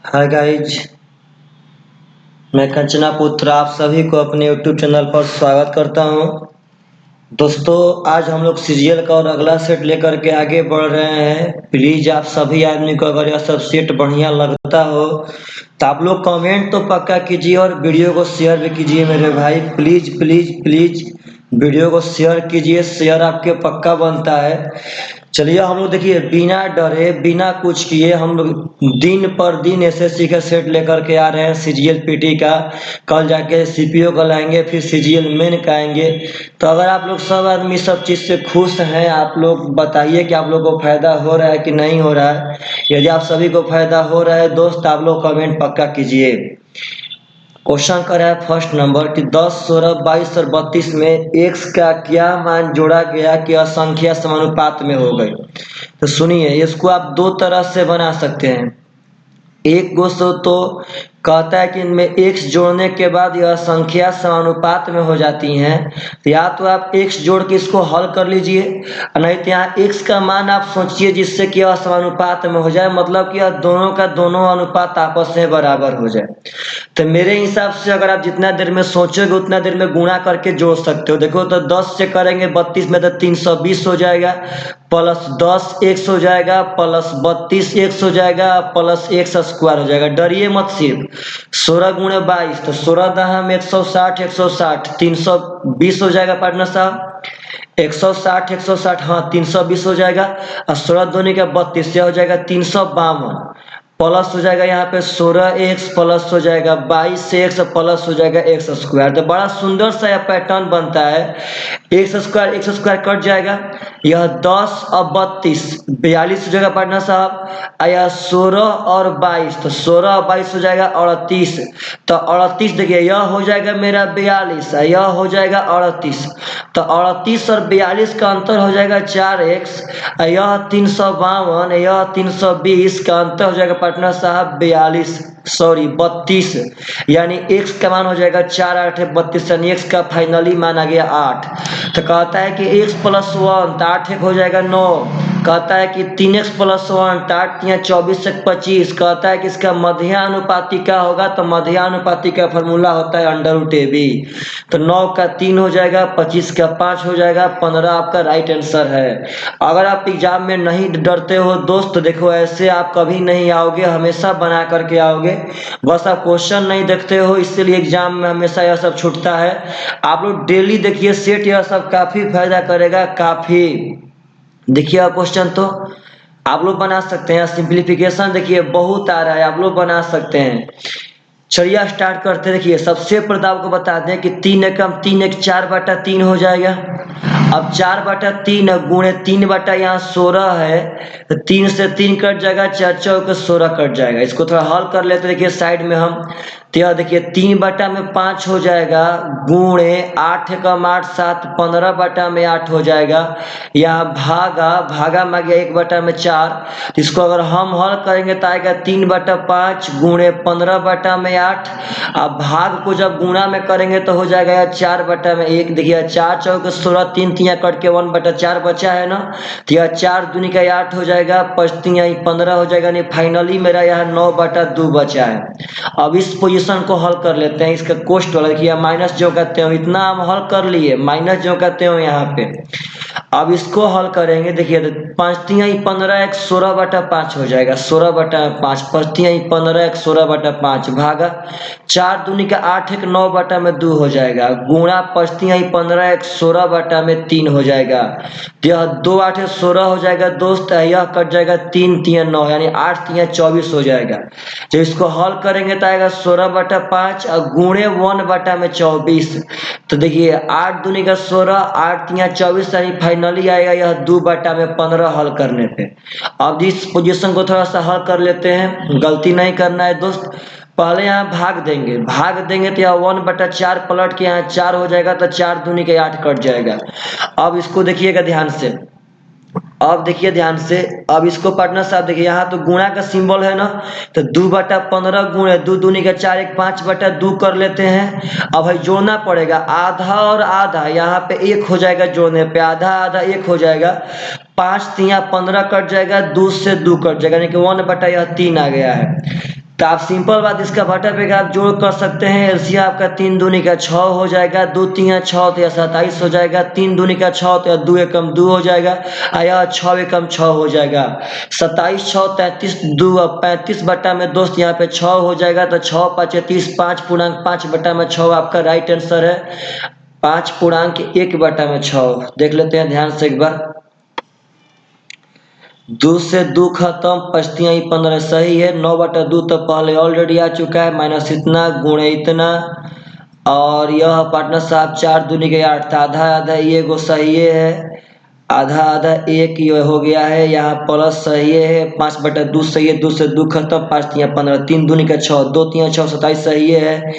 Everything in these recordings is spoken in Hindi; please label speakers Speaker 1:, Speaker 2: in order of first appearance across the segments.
Speaker 1: हाय गाइज, मैं कंचना पुत्र आप सभी को अपने यूट्यूब चैनल पर स्वागत करता हूं। दोस्तों, आज हम लोग सीरियल का और अगला सेट लेकर के आगे बढ़ रहे हैं। प्लीज आप सभी आदमी को अगर यह सब सेट बढ़िया लगता हो तो आप लोग कमेंट तो पक्का कीजिए और वीडियो को शेयर भी कीजिए मेरे भाई। प्लीज प्लीज प्लीज वीडियो को शेयर कीजिए, शेयर आपके पक्का बनता है। चलिए हम लोग देखिए बिना डरे बिना कुछ किए हम लोग दिन पर दिन एसएससी का सेट लेकर के आ रहे हैं। सीजीएल पीटी का कल जाके सीपीओ का लाएंगे, फिर सीजीएल मेन का आएंगे। तो अगर आप लोग सब आदमी सब चीज़ से खुश हैं, आप लोग बताइए कि आप लोग को फायदा हो रहा है कि नहीं हो रहा है। यदि आप सभी को फायदा हो रहा है दोस्त, आप लोग कमेंट पक्का कीजिए। क्वेश्चन करा है फर्स्ट नंबर कि 10, 16, 22 और 32 में x का क्या मान जोड़ा गया कि असंख्या समानुपात में हो गई। तो सुनिए, इसको आप दो तरह से बना सकते हैं। एक गोष्ट तो कहता है कि इनमें x जोड़ने के बाद यह संख्या समानुपात में हो जाती हैं। तो या तो आप x जोड़ के इसको हल कर लीजिए, नहीं तो यहाँ x का मान आप सोचिए जिससे कि यह समानुपात में हो जाए, मतलब कि यह दोनों का दोनों अनुपात आपस में बराबर हो जाए। तो मेरे हिसाब से अगर आप जितना देर में सोचोगे उतना देर में गुणा करके जोड़ सकते हो। देखो तो 10 से करेंगे 32 में तो 320 हो जाएगा, प्लस 10 x हो जाएगा, प्लस 32 x हो जाएगा, प्लस x स्क्वायर हो जाएगा। डरिए मत, सिर्फ 16 गुणे 22 तो 16 दहम 160, 160 320 हो जाएगा पार्टनर साहब। 160 160 हाँ 320 हो जाएगा, और 16 दूनी का 32 हो जाएगा 352, प्लस हो जाएगा यहाँ पे 16x प्लस हो जाएगा 22x प्लस हो जाएगा x स्क्वायर। तो बड़ा सुंदर सा यह पैटर्न बनता है। x स्क्वायर कट जाएगा, यह 10 और 32 42 हो जाएगा पार्टनर साहब। यह 16 और 22 तो 16 और 22 हो जाएगा 38। तो 38 देखिए यह हो जाएगा मेरा 42, यह हो जाएगा 38। तो 38 और 42 का अंतर हो जाएगा 4x, यह 352, यह 320 का अंतर हो जाएगा पार्टनर साहब 32, यानी x का मान हो जाएगा 4 8 32, यानी x का फाइनली मान आ गया 8। तो कहता है कि x प्लस 1 तो 8 1 हो जाएगा 9। कहता है कि 3x प्लस 1 तो 8 3 24 से 25। कहता है कि इसका मध्यानुपाती क्या होगा, तो मध्यानुपाती का फॉर्मूला होता है √AB। तो 9 का 3 हो जाएगा, 25 का 5 हो जाएगा, 15 आपका राइट आंसर है। अगर आप एग्जाम में नहीं डरते हो दोस्त तो देखो ऐसे आप कभी नहीं आओगे, हमेशा बना करके आओगे। बस आप क्वेश्चन नहीं देखते हो, इसीलिए एग्जाम में हमेशा यह सब छूटता है। आप लोग डेली देखिए सेट, यह सब काफी फायदा करेगा, काफी। देखिए क्वेश्चन तो आप लोग बना सकते हैं। सिंप्लीफिकेशन देखिए बहुत आ रहा है, आप लोग बना सकते हैं। चलिए स्टार्ट करते हैं। देखिए सबसे पहले आपको बता दें कि 3 एकम 3 एक 4/3 हो जाएगा। अब 4/3 गुणे 3 यहाँ 16 है, तो 3 से 3 कट जाएगा, 4 चौके 16 कट जाएगा। इसको थोड़ा हल कर लेते देखिए साइड में हम। तो यह देखिए 3/5 हो जाएगा, गुणे 8 एकम 8 7 15/8 हो जाएगा। यहाँ भागा में गया 1/4। इसको अगर हम हल करेंगे तो आएगा 3/5 गुणे 15/8। अब भाग को जब गुणा में करेंगे तो हो जाएगा 4/1। देखिए 4 चौके 16, 3 3 कट के 1/4 बचा है ना। तो यह 4 दूनी का 8 हो जाएगा, 5 3 15 हो जाएगा, नहीं फाइनली मेरा यहाँ 9/2 बचा है। अब इस पोजीशन को हल कर लेते हैं। इसका कोष्ट वाला देखिए माइनस जो कहते हो, इतना हम हल कर लिए, माइनस जो कहते हो यहाँ पे। अब इसको हल करेंगे, देखिए 5 3 15 1 16/5 हो जाएगा, 16/5 5 3 15 1 16/5 भागा 4 दूनी का 8 1 9/2 हो जाएगा, गुणा 5 3 15 1 16/3 हो जाएगा। तो यह 2 8 16 हो जाएगा दोस्त, यह कट जाएगा 3 3 9, यानी 8 3 24 हो जाएगा। जब इसको हल करेंगे तो आएगा 16/5 और गुणे 1/24। तो देखिए 8 दूनी का 16, 8 3 24, यानी फाइनली आएगा यह 2/15 हल करने पे। अब इस पोजीशन को थोड़ा सा हल कर लेते हैं, गलती नहीं करना है दोस्त। पहले यहाँ भाग देंगे तो यहाँ 1/4 पलट के यहाँ 4 हो जाएगा, तो 4 दूनी के 8 कट जाएगा। अब इसको देखिएगा ध्यान से, अब देखिए ध्यान से। अब इसको पार्टनर साहब देखिए यहाँ तो गुणा का सिंबल है ना, तो 2/15 गुणे 2 दूनी का 4 1 5/2 कर लेते हैं। अब भाई जोड़ना पड़ेगा, आधा और आधा यहाँ पे 1 हो जाएगा, जोड़ने पे आधा आधा 1 हो जाएगा, 5 3 15 कट जाएगा, 2 से 2 कट जाएगा, यानी कि 1/3 आ गया है। तो आप सिंपल बात इसका बटा पे आप जोड़ कर सकते हैं। एलसीएम आपका 3 दूनी का 6 हो जाएगा, 2 3 6 तो यह 27 हो जाएगा, 3 दूनी का 6 तो यह 2 एकम 2 हो जाएगा, यह 6 एकम 6 हो जाएगा। 27 6 33 2 35 बटा में दोस्त यहाँ पे 6 हो जाएगा, तो 6 5 30 5.5 बटा में 6 आपका राइट आंसर है। 5.1 बटा में 6 देख लेते हैं ध्यान से एक बार। 2 से 2 खत्म, पचतियाँ 15 सही है। 9/2 तो पहले ऑलरेडी आ चुका है, माइनस इतना गुणे इतना, और यह पार्टनर साहब 4 दूनी के 8 तो आधा आधा ये गो सही है, आधा आधा एक ये हो गया है, यहाँ प्लस सही है। 5/2 सही है, 2 से 2 खत्म, 5 15, 3 दूनी का 6, 2 3 6 27 सही है।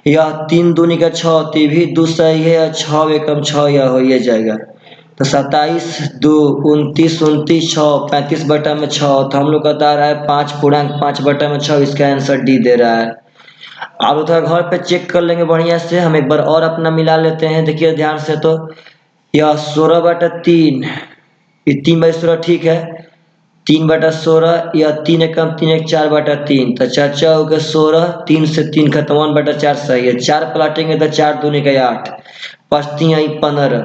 Speaker 1: यह 3 दूनी का 6 तो भी 2 सही है, 6 एकम 6 यह हो ये जाएगा। तो 27 2 29 29 6 35 बटा में 6, तो हम लोग का बता रहा है 5.5 बटा में 6, इसका आंसर डी दे रहा है। आप उधर घर पे चेक कर लेंगे बढ़िया से। हम एक बार और अपना मिला लेते हैं, देखिए ध्यान से। तो यह 16/3, ये 3/16 ठीक है। 3/16 या 3 एकम 3 1 4/3, तो 4 4 16, 3 से 3 खत्म, 1/4 सही है। 4 पलटेंगे तो 4 दूनी का 8, 5 15,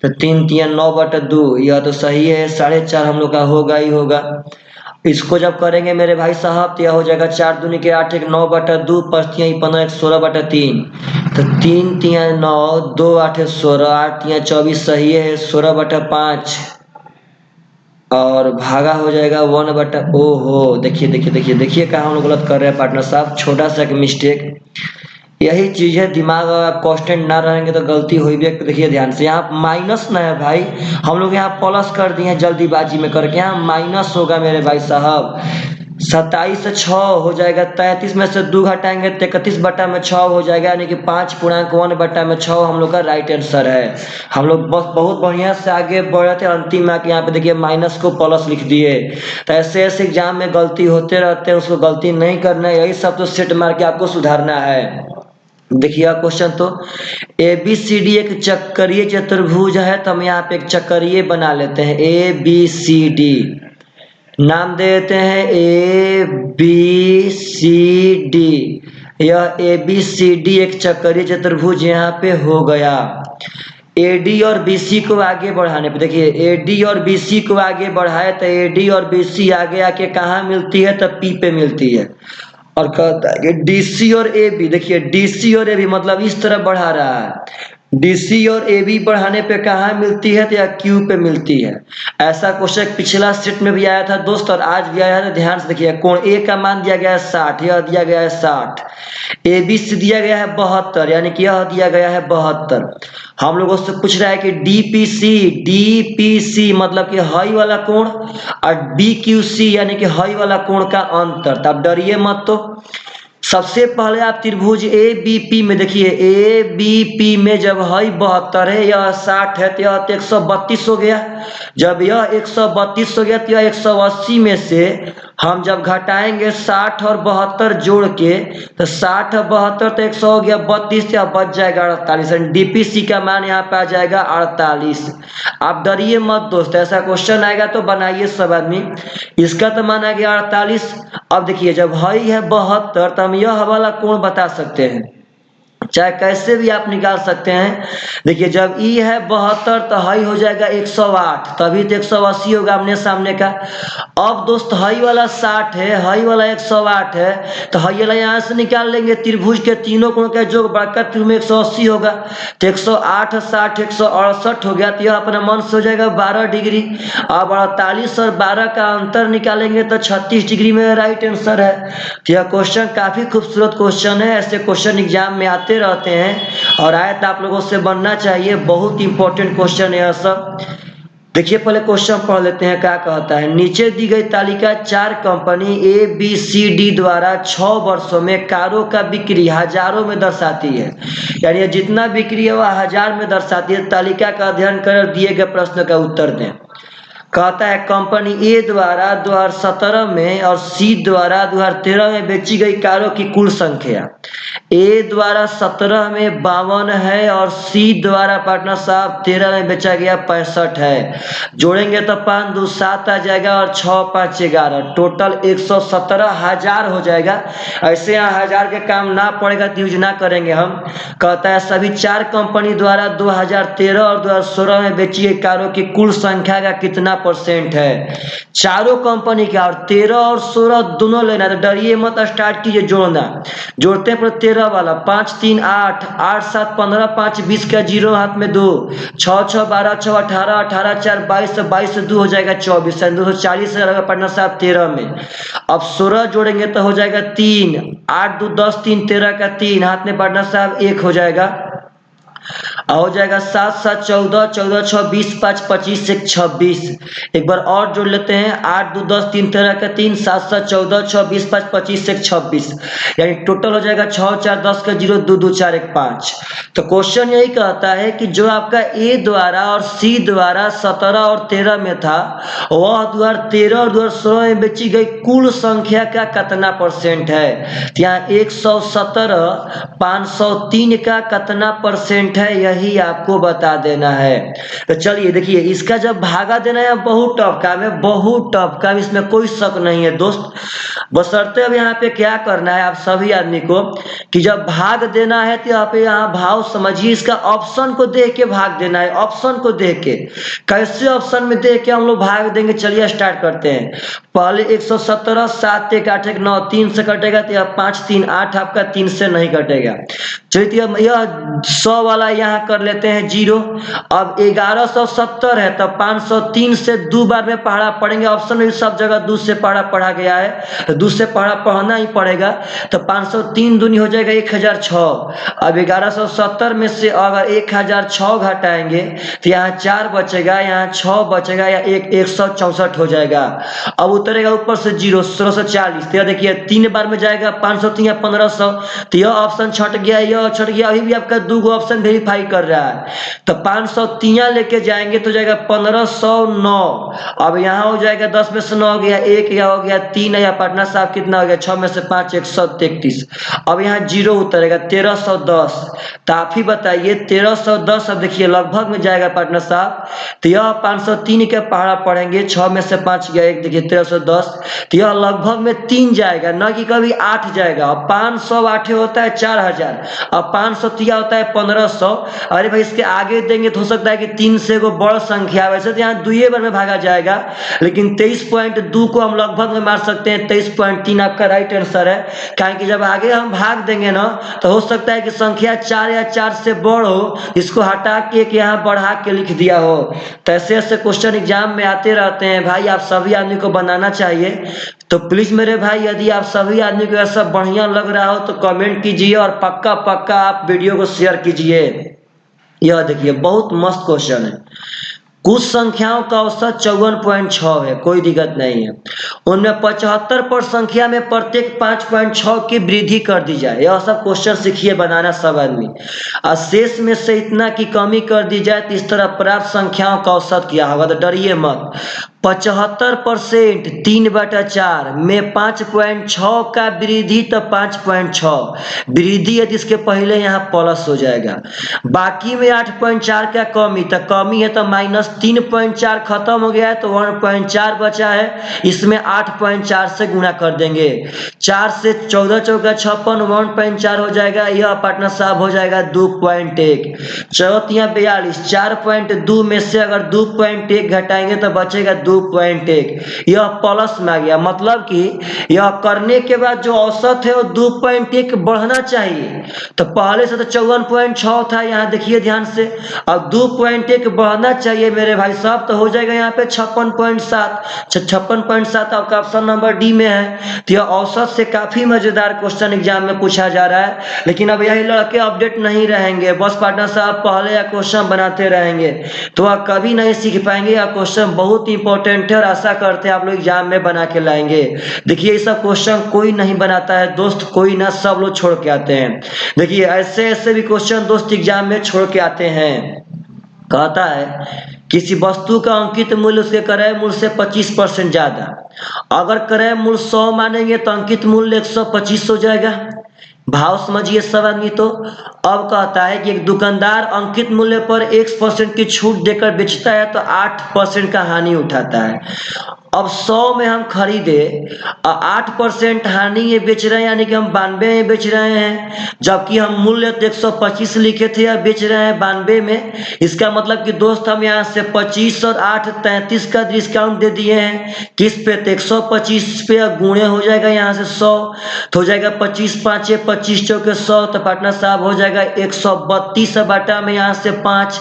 Speaker 1: तो 3 3 9/2, यह तो सही है। 4.5 हम लोग का होगा ही होगा। इसको जब करेंगे मेरे भाई साहब तो यह हो जाएगा 4 दूनी के 8 1 9/2, 5 15 1 16/3, तो 3 3 9 2 8 16, 8 3 24 सही है। 16/5 और भागा हो जाएगा 1/, ओहो देखिए देखिए देखिए देखिए कहाँ हम लोग गलत कर रहे हैं पार्टनर साहब, छोटा सा एक मिस्टेक। यही चीज है, दिमाग अगर कांस्टेंट ना रहेंगे तो गलती हुई भी। देखिए ध्यान से, यहाँ माइनस ना है भाई, हम लोग यहाँ प्लस कर दिए जल्दीबाजी में करके, यहाँ माइनस होगा मेरे भाई साहब। 27 से 6 हो जाएगा, 33 में से 2 घटाएंगे तो 31 बटा में 6 हो जाएगा, यानी कि 5.1 बटा में 6 हम लोग का राइट आंसर है। हम लोग बस बहुत बढ़िया से आगे बढ़ रहे थे, अंतिम में आके यहाँ पे देखिए माइनस को प्लस लिख दिए। तो ऐसे ऐसे एग्जाम में गलती होते रहते हैं, उसको गलती नहीं करना है, यही सब तो सेट मार के आपको सुधारना है। देखिए क्वेश्चन, तो ABCD एक चक्रीय चतुर्भुज है, तो हम यहाँ पे एक चक्रीय बना लेते हैं। ABCD नाम देते हैं ABCD। यह ABCD एक चक्रीय चतुर्भुज यहाँ पे हो गया। AD और BC को आगे बढ़ाने पे देखिए, AD और BC को आगे बढ़ाए तो AD और BC आगे आके कहाँ मिलती है, तो P पे मिलती है। और कहता है कि DC और AB, देखिए DC और AB मतलब इस तरह बढ़ा रहा है, DC और AB बढ़ाने पे कहाँ मिलती है, तो या Q पे मिलती है। ऐसा क्वेश्चन पिछला सेट में भी आया था दोस्त, और आज भी आया है। ध्यान से देखिए, कोण A का मान दिया गया है 60, यह दिया गया है 60, AB से दिया गया है 72, यानी कि यह दिया गया है 72। हम लोगों से पूछ रहा है कि DPC मतलब कि हाई वाला कोण, और BQC यानी कि हाई वाला कोण का अंतर। तब डरिए मत। तो सबसे पहले आप त्रिभुज ABP में देखिए, ABP में जब हाई 72 है, यह 60 है, तो यह 132 हो गया। जब यह 132 हो गया तो यह 180 में से हम जब घटाएंगे 60 और 72 जोड़ के, तो 60 और 72 तो 100 हो गया, 32 या बच जाएगा 48। DPC का मान यहाँ पे आ जाएगा 48। आप डरिए मत दोस्त, ऐसा क्वेश्चन आएगा तो बनाइए सब आदमी। इसका तो मान आ गया 48। अब देखिए, जब हाई है 72 तो हम यह वाला कोण बता सकते हैं, चाहे कैसे भी आप निकाल सकते हैं। देखिए, जब ई है 72 तो हाई हो जाएगा 108, तभी तो 180 होगा आमने सामने का। अब दोस्त हाई वाला 60 है, हाई वाला 108 है, तो हाई वाला यहाँ से निकाल लेंगे, त्रिभुज के तीनों कोण का जो बड़का त्रिभुज में 180 होगा, तो 108 60 168 हो गया, तो यह अपना मन से हो जाएगा 12 डिग्री। अब 48 और 12 का अंतर निकालेंगे तो 36 डिग्री में राइट आंसर है। तो यह क्वेश्चन काफी खूबसूरत क्वेश्चन है, ऐसे क्वेश्चन एग्जाम में आते रहते हैं, और आए तो आप लोगों से बनना चाहिए। बहुत इंपॉर्टेंट क्वेश्चन है यह सब। देखिए पहले क्वेश्चन पढ़ लेते हैं, क्या कहता है। नीचे दी गई तालिका 4 कंपनी ABCD द्वारा 6 वर्षों में कारों का बिक्री हजारों में दर्शाती है, यानी जितना बिक्री है वह 1000 में दर्शाती है। तालिका का अध्ययन कर दिए गए प्रश्न का उत्तर दें। कहता है कंपनी ए द्वारा 2017 में और सी द्वारा 2013 में बेची गई कारों की कुल संख्या। ए द्वारा 17 में 52 है और सी द्वारा पार्टनर साहब 13 में बेचा गया 65 है। जोड़ेंगे तो 5 2 7 आ जाएगा और 6 5 11, टोटल 117,000 हो जाएगा। ऐसे यहाँ 1000 के काम ना पड़ेगा तो यूज ना करेंगे हम। कहता है सभी 4 कंपनी द्वारा 2013 और 2016 में बेची गई कारों की कुल संख्या का कितना % है। चारों कंपनी का और 13 और 16 दोनों लेना, तो डरिए मत, स्टार्ट कीजिए जोड़ना। जोड़ते हैं 13 वाला 5 3 8 8 7 15 5 20 का 0 हाथ में 2 6 6 12 6 18 18 4 22 22 से 2 हो जाएगा 24, 240 से रहेगा पार्टनर साहब 13 में। अब 16 जोड़ेंगे तो हो जाएगा 3 8 2 10 3 13 का 3 हाथ में पार्टनर साहब 1 हो जाएगा। हो जाएगा 7 7 14 14 6 20 5 25 से 26। एक बार और जोड़ लेते हैं 8 2 10 3 13 का 3 7 7 14 6 20 5 25 से 26, यानी टोटल हो जाएगा 6 4 10 का 0 2 2 4 1 5। तो क्वेश्चन यही कहता है कि जो आपका ए द्वारा और सी द्वारा 17 और 13 में था, वह 2013 और 2016 में बेची गई कुल संख्या का कितना % है। तो यहाँ 117 503 का कितना % है, यही आपको बता देना है। तो चलिए देखिए, इसका जब भागा देना है बहुत टफ काम है, बहुत टफ काम, इसमें कोई शक नहीं है दोस्त। बशर्ते अब यहाँ पे क्या करना है आप सभी आदमी को कि जब भाग देना है तो यहाँ भाव समझिए, इसका ऑप्शन को देख के भाग देना है। ऑप्शन को देख के कैसे ऑप्शन में देख के हम लोग भाग देंगे, चलिए स्टार्ट करते हैं। पहले 117 7 1 8 1 9 3 से कटेगा तो यह 5 3 8 आपका 3 से नहीं कटेगा। चलिए यह 100 वाला यहाँ कर लेते हैं 0। अब 1170 है तो 503 से 2 बार में पहाड़ा पढ़ेंगे। ऑप्शन में सब जगह 2 से पहाड़ा पढ़ा गया है, तो 2 से पहाड़ा पढ़ना ही पड़ेगा। तो 503 दूनी हो जाएगा 1006। अब 1170 में से अगर 1006 घटाएंगे तो यहाँ 4 बचेगा, यहाँ 6 बचेगा, या 164 हो जाएगा। अब उतरेगा ऊपर से 0 1640, तो देखिए 3 बार में जाएगा 503 या 1500, तो यह ऑप्शन छट गया, यह छट गया। अभी भी आपका 2 ऑप्शन वेरीफाई कर रहा है, तो 503 लेके जाएंगे तो जाएगा 1509। अब यहाँ हो जाएगा 10 में से 9 हो गया 1, या हो गया 3, या पार्टनर साहब कितना हो गया 6 में से 5 133। अब यहाँ 0 उतरेगा 1310। तो आप ही बताइए 1310, अब देखिए लगभग में जाएगा पार्टनर साहब। तो यह 503 के पहाड़ा पढ़ेंगे, 6 में से 5 गया 1, देखिए 1310। तो यह लगभग में 3 जाएगा, न कि कभी 8 जाएगा। अब 500 8 होता है 4000, अब 503 होता है 1500। अरे भाई इसके आगे देंगे तो हो सकता है कि 3 से को बड़ संख्या, वैसे तो यहाँ 2 बार में भागा जाएगा, लेकिन 23.2 को हम लगभग में मार सकते हैं। 23.3 आपका राइट आंसर है, क्योंकि जब आगे हम भाग देंगे ना तो हो सकता है कि संख्या 4 या 4 से बड़ हो, इसको हटा के यहाँ बढ़ा के लिख दिया हो। तो ऐसे ऐसे क्वेश्चन एग्जाम में आते रहते हैं भाई, आप सभी आदमी को बनाना चाहिए। तो प्लीज मेरे भाई, यदि आप सभी आदमी को ऐसा बढ़िया लग रहा हो तो कमेंट कीजिए और पक्का पक्का आप वीडियो को शेयर कीजिए। यह देखिए बहुत मस्त क्वेश्चन है। कुछ संख्याओं का औसत 54.6 है, कोई दिक्कत नहीं है। उनमें 75 पर संख्या में प्रत्येक 5.6 की वृद्धि कर दी जाए। यह सब क्वेश्चन सीखिए बनाना सब आदमी। और शेष में से इतना की कमी कर दी जाए तो इस तरह प्राप्त संख्याओं का औसत क्या होगा, तो डरिए मत। 75% 3/4 में 5.6 का वृद्धि, तो 5.6 वृद्धि है, इसके पहले यहाँ प्लस हो जाएगा। बाकी में 8.4 का कमी, तो कमी है तो -3.4 खत्म हो गया है, तो 1.4 बचा है, इसमें 8.4 से गुणा कर देंगे। 4 से 14 चौका 56, 1.4 हो जाएगा, यह पार्टनर साहब हो जाएगा 2.1। 4 42, 4.2 में से अगर 2.1 घटाएंगे तो बचेगा 2.1। यह प्लस में आ गया, मतलब कि यह करने के बाद जो औसत है वो 2.1 बढ़ना चाहिए। तो पहले से तो 54.6 था, यहाँ देखिए ध्यान से, अब 2.1 बढ़ना चाहिए मेरे भाई साहब, तो हो जाएगा यहाँ पे 56.7। 56.7 आपका ऑप्शन नंबर डी में है। तो यह औसत से काफी मजेदार क्वेश्चन एग्जाम में पूछा जा रहा है, लेकिन अब यही लड़के अपडेट नहीं रहेंगे, बस पार्टनर साहब पहले या क्वेश्चन बनाते रहेंगे तो आप कभी नहीं सीख पाएंगे। यह क्वेश्चन बहुत इंपॉर्टेंट है और आशा करते हैं आप लोग एग्जाम में बना के लाएंगे। देखिए ये सब क्वेश्चन कोई नहीं बनाता है दोस्त, कोई ना, सब लोग छोड़ के आते हैं। देखिए ऐसे ऐसे भी क्वेश्चन दोस्त एग्जाम में छोड़ के आते हैं। कहता है किसी वस्तु का अंकित मूल्य उसके क्रय मूल्य से 25% ज्यादा। अगर क्रय मूल्य 100 मानेंगे तो अंकित मूल्य 125 हो जाएगा। भाव समझिए सब आदमी। तो अब कहता है कि एक दुकानदार अंकित मूल्य पर 1% की छूट देकर बेचता है तो 8% का हानि उठाता है। अब 100 में हम खरीदे 8% हानि ये बेच रहे हैं, यानी कि हम 92 में बेच रहे हैं, जबकि हम मूल्य तो 125 लिखे थे या बेच रहे हैं 92 में। इसका मतलब कि दोस्त हम यहाँ से 25 और 8 33 का डिस्काउंट दे दिए हैं। किस पे? तो 125 पे गुणे हो जाएगा यहाँ से 100, तो हो जाएगा 25 5 25 चौके 100, तो पार्टनर साहब हो जाएगा 132 बाटा में यहाँ से 5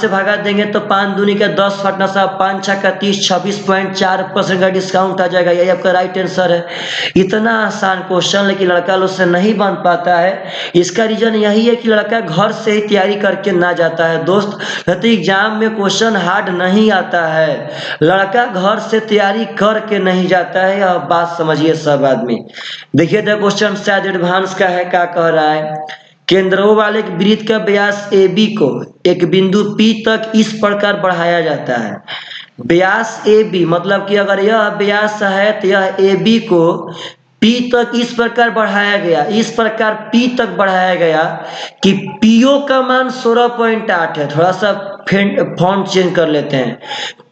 Speaker 1: से भागा देंगे तो 5 दूनी का 10, पार्टनर साहब 5 छक्का 30, 26.4% का डिस्काउंट आ जाएगा। यही आपका राइट आंसर है। इतना आसान क्वेश्चन लेकिन लड़का लोग से नहीं बन पाता है। इसका रीजन यही है कि लड़का घर से ही तैयारी करके ना जाता है दोस्त। तो एग्जाम में क्वेश्चन हार्ड नहीं आता है, लड़का घर से तैयारी करके नहीं जाता है। यह बात समझिए सब आदमी। देखिए तो क्वेश्चन शायद एडवांस का है। क्या कह रहा है? केंद्रों वाले एक वृत्त का व्यास AB को एक बिंदु P तक इस प्रकार बढ़ाया जाता है। व्यास AB मतलब कि अगर यह व्यास है तो यह AB को P तक इस प्रकार बढ़ाया गया, इस प्रकार P तक बढ़ाया गया कि PO का मान 16.8 है। थोड़ा सा फॉन्ट चेंज कर लेते हैं।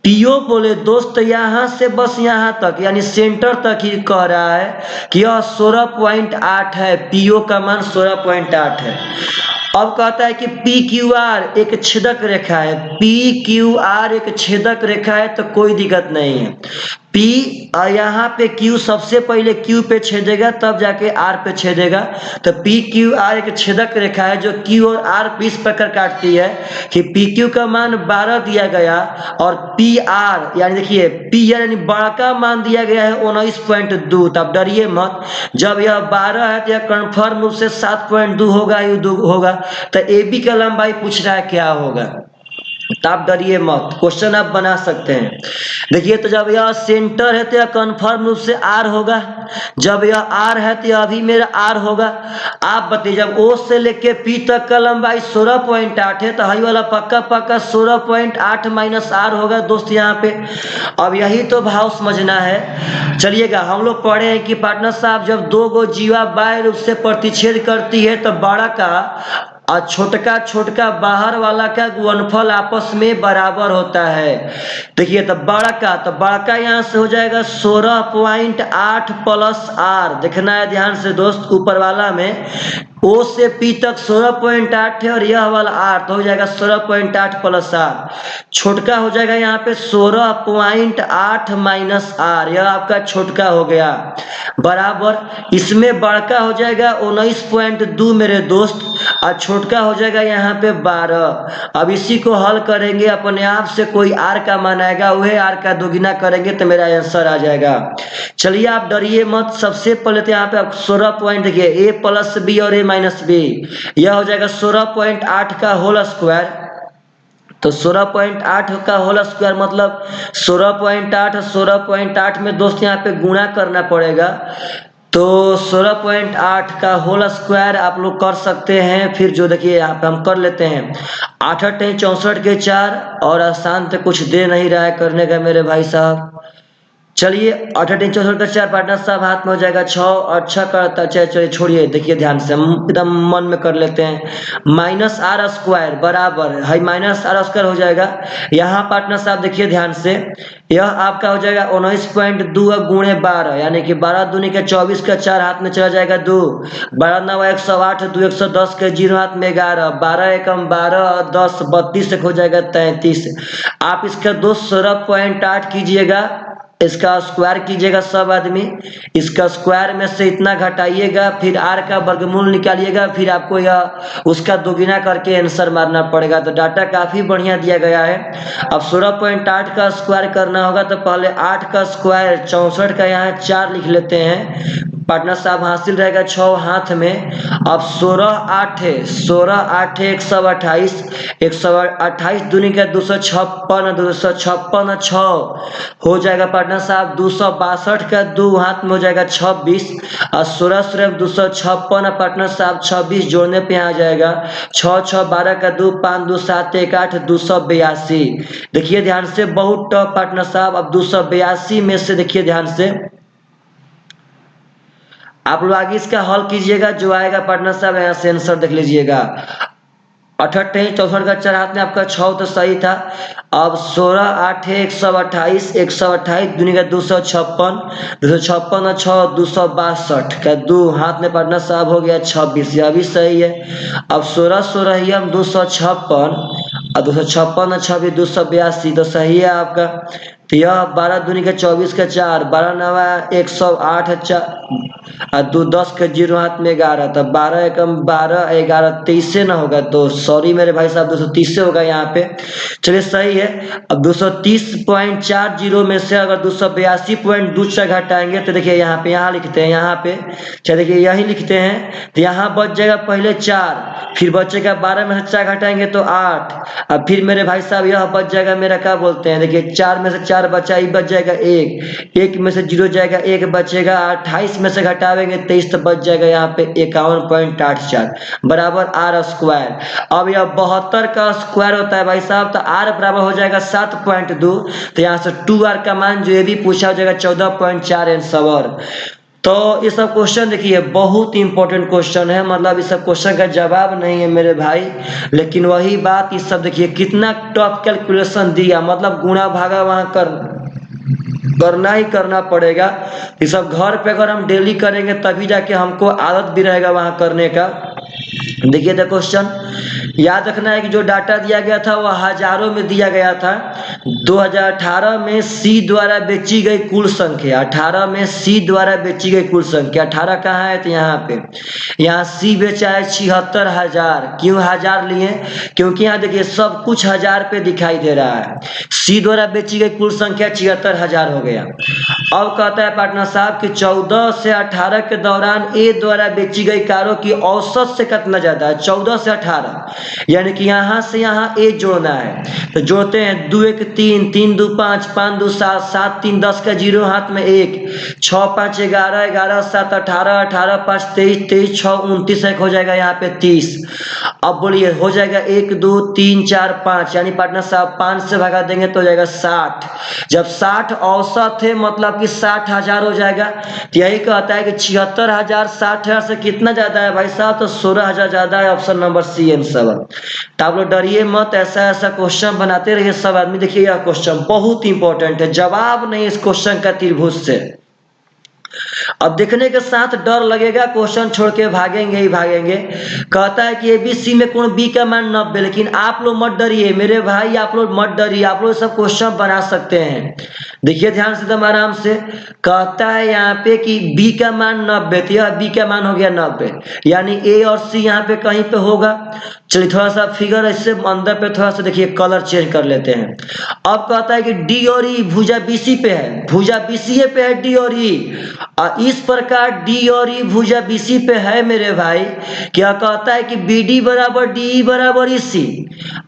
Speaker 1: PO बोले दोस्त यहाँ से बस यहाँ तक यानी सेंटर तक ही कह रहा है कि यह 16.8 है, PO का मान 16.8 है। अब कहता है कि PQR एक छेदक रेखा है, PQR एक छेदक रेखा है तो कोई दिक्कत नहीं है। P यहाँ पे Q सबसे पहले Q पे छेदेगा तब जाके R पे छेदेगा। तो PQR एक छेदक रेखा है जो Q और R पे इस प्रकार काटती है कि PQ का मान 12 दिया गया और PR यानी देखिए PR यानी बड़ा मान दिया गया है 19.2। तब डरिए मत, जब यह 12 है तो यह कन्फर्म रूप से 7.2 होगा, ये 2 होगा। तो AB का लंबाई पूछ रहा है क्या होगा, तो आप डरिए मत, क्वेश्चन आप बना सकते हैं। देखिए तो जब यह सेंटर है तो यह कन्फर्म रूप से R होगा, जब यह R है तो यह भी मेरा R होगा। आप बताइए जब O से लेके P तक का लंबाई 16.8 है तो हाई वाला पक्का 16.8 माइनस R होगा दोस्त यहाँ पे। अब यही तो भाव समझना है। चलिएगा, हम लोग पढ़े हैं कि पार्टनर साहब जब दो गो जीवा बाह्य रूप से प्रतिच्छेद करती है तो बड़ा का और छोटका बाहर वाला का गुणनफल आपस में बराबर होता है। देखिए तो बड़ा का यहाँ से हो जाएगा 16.8 प्लस R। देखना है ध्यान से दोस्त, ऊपर वाला में O से P तक 16.8 है और यह वाला R तो हो जाएगा 16.8 प्लस R। छोटका हो जाएगा यहाँ पे 16.8 माइनस R, यह आपका छोटका हो गया बराबर। इसमें बड़का हो जाएगा 19.2 मेरे दोस्त और छोटका हो जाएगा यहाँ पे 12। अब इसी को हल करेंगे अपने आप से कोई R का मान आएगा, वह R का दोगुना करेंगे तो मेरा आंसर आ जाएगा। चलिए आप डरिए मत। सबसे पहले तो यहाँ पे आप 16 पॉइंट देखिए A प्लस B और A माइनस B, यह हो जाएगा 16.8 का होल स्क्वायर। तो 16.8 का होल स्क्वायर मतलब 16.8 में दोस्त यहाँ पे गुणा करना पड़ेगा। तो 16.8 का होल स्क्वायर आप लोग कर सकते हैं। फिर जो देखिए यहाँ पे हम कर लेते हैं 8 8 64 के 4 और आसान तो कुछ दे नहीं रहा है करने का मेरे भाई साहब। चलिए 8 8 64 का 4 पार्टनर साहब हाथ में हो जाएगा 6 और 6 करता। चलिए छोड़िए, देखिए ध्यान से हम एकदम मन में कर लेते हैं। माइनस R स्क्वायर बराबर है माइनस R स्क्वायर हो जाएगा। यहाँ पार्टनर साहब देखिए ध्यान से, यह आपका हो जाएगा 19.2 गुणे 12 यानी कि 12 दूनी के 24 का 4 हाथ में चला जाएगा 2, 12 9 108 2 110 के 0 हाथ में 11, 12 एकम 12 10 32 हो जाएगा 33। आप इसका 16.8 कीजिएगा, इसका स्क्वायर कीजिएगा सब आदमी। इसका स्क्वायर में से इतना घटाइएगा, फिर R का वर्गमूल निकालिएगा, फिर आपको यह उसका दोगुना करके आंसर मारना पड़ेगा। तो डाटा काफी बढ़िया दिया गया है। अब 16.8 का स्क्वायर करना होगा तो पहले 8 का स्क्वायर 64 का यहाँ 4 लिख लेते हैं पार्टनर साहब हासिल रहेगा 6 हाथ में। अब 16 8 है, 16 8 है 128, 128 दूनी का 256, 256 6 हो जाएगा पार्टनर साहब 262 का 2 हाथ में हो जाएगा 26, और 16 16 256 पार्टनर साहब 26 जोड़ने पे आ जाएगा 6 6 12 का 2 5 2 7 1 8 282। देखिए ध्यान से, बहुत टफ पार्टनर साहब। अब 282 में से देखिए ध्यान से, आप लोग आगे इसका हल कीजिएगा, जो आएगा पार्टनर साहब यहाँ से आंसर देख लीजिएगा। 68 64 का 4 हाथ में आपका 6 तो सही था। अब 16 8 है 128, 128 दूनी का 256, 256 और 6 262 का 2 हाथ में पार्टनर साहब हो गया 26, यह भी सही है। अब 16 16 ही हम 256 और 256 और 26 282 तो सही है आपका। तो यह 12 दूनी का 24 का 4, 12 नवा 108 और 2 10 के 0 हाथ में 11, तो 12 एकम 12 11 23 से ना होगा, तो सॉरी मेरे भाई साहब 230 से होगा यहाँ पे। चलिए सही है। अब 230.40 में से अगर 282.2 से घटाएंगे तो देखिए यहाँ पे, यहाँ लिखते हैं यहाँ पे, चलिए देखिए यही लिखते हैं, तो यहाँ बच जाएगा पहले 4, फिर बचेगा 12 में से 4 घटाएंगे तो 8, अब फिर मेरे भाई साहब यह बच जाएगा मेरा, क्या बोलते हैं, देखिए 4 में से 4 बचा, ये बच जाएगा 1, 1 में से 0 जाएगा 1 बचेगा, 28 में से घटावेंगे 23 तो बच जाएगा यहाँ पे 51.84 बराबर आर स्क्वायर। अब यह 72 का स्क्वायर होता है भाई साहब, तो आर बराबर हो जाएगा 7.2, तो यहाँ से 2r का मान जो ये भी पूछा हो जाएगा 14.4 आंसर। तो ये सब क्वेश्चन देखिए बहुत इंपॉर्टेंट क्वेश्चन है, मतलब इस सब क्वेश्चन का जवाब नहीं है मेरे भाई, लेकिन वही बात, इस सब देखिए कितना टफ कैलकुलेशन दिया, मतलब गुणा भागा वहां करना ही करना पड़ेगा। ये सब घर पे अगर हम डेली करेंगे तभी जाके हमको आदत भी रहेगा वहां करने का। देखिए द क्वेश्चन, याद रखना है कि जो डाटा दिया गया था वह हजारों में दिया गया था। 2018 में सी द्वारा बेची गई कुल संख्या, 18 में सी द्वारा बेची गई कुल संख्या, 18 कहाँ है तो यहाँ पे, यहाँ सी बेचा है 76,000। क्यों हजार लिए, क्योंकि यहाँ देखिए सब कुछ हजार पे दिखाई दे रहा है। सी द्वारा बेची गई कुल संख्या 76,000 हो गया। अब कहता है पार्टनर साहब कि 14 से 18 के दौरान ए द्वारा बेची गई कारों की औसत से कितना ज्यादा है, 14 से 18, यानी कि यहाँ से यहाँ ए जोड़ना है, तो जोड़ते हैं 2 1 3, 3 2 5, 5 2 7, 7 3 10 का 0 हाथ में 1, 6 5 11, 11 7 18, 18 5 23, 23 6 29 1 हो जाएगा यहाँ पे 30। अब बोलिए हो जाएगा 1 2 3 4 5, यानी पार्टनर साहब 5 से भगा देंगे तो हो जाएगा 60। जब 60 औसत है मतलब कि 60,000 हो जाएगा, तो यही कहता है कि 76,000 60,000 से कितना ज्यादा है भाई साहब, तो 16,000 ज्यादा है। Option number C answer. तो आप लोग डरिए मत, ऐसा ऐसा क्वेश्चन बनाते रहिए सब आदमी। देखिए यह क्वेश्चन बहुत इंपॉर्टेंट है, जवाब नहीं इस क्वेश्चन का त्रिभुज से। अब देखने के साथ डर लगेगा, क्वेश्चन छोड़ के भागेंगे ही भागेंगे। कहता है कि एबीसी में कोण बी का मान 90, लेकिन आप लोग मत डरिए मेरे भाई, आप लोग मत डरिए, आप लोग सब क्वेश्चन बना सकते हैं। देखिए ध्यान से एकदम आराम से, कहता है यहाँ पे कि बी का मान 90, तो यह बी का मान हो गया 90, यानी ए और सी यहाँ पे कहीं पे होगा। चलिए थोड़ा सा फिगर इससे अंदर पे थोड़ा सा देखिए कलर चेंज कर लेते हैं। अब कहता है कि डी और ई भुजा बीसी पे है, भुजा बीसीए पे है डी और ई, इस प्रकार डी और ई भुजा बीसी पे है मेरे भाई। क्या कहता है कि बी डी बराबर डी ई बराबर इसी,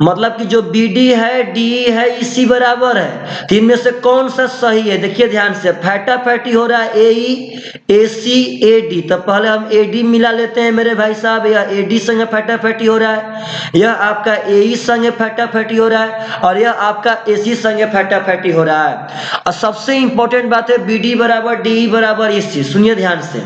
Speaker 1: मतलब कि जो बी डी है डी ई है इसी बराबर है, तो इनमें से कौन सा सही है। देखिए ध्यान से, फैटाफैटी हो रहा है ए ई ए सी ए डी, तो पहले हम ए डी मिला लेते हैं मेरे भाई साहब, या ए डी संगे फैटाफैटी हो रहा है, यह आपका ए ई संगे फैटाफैटी हो रहा है, और यह आपका ए सी संगे फैटाफैटी हो रहा है। और सबसे इंपॉर्टेंट बात है बी डी बराबर डी ई बराबर इसी। सुनिए ध्यान से,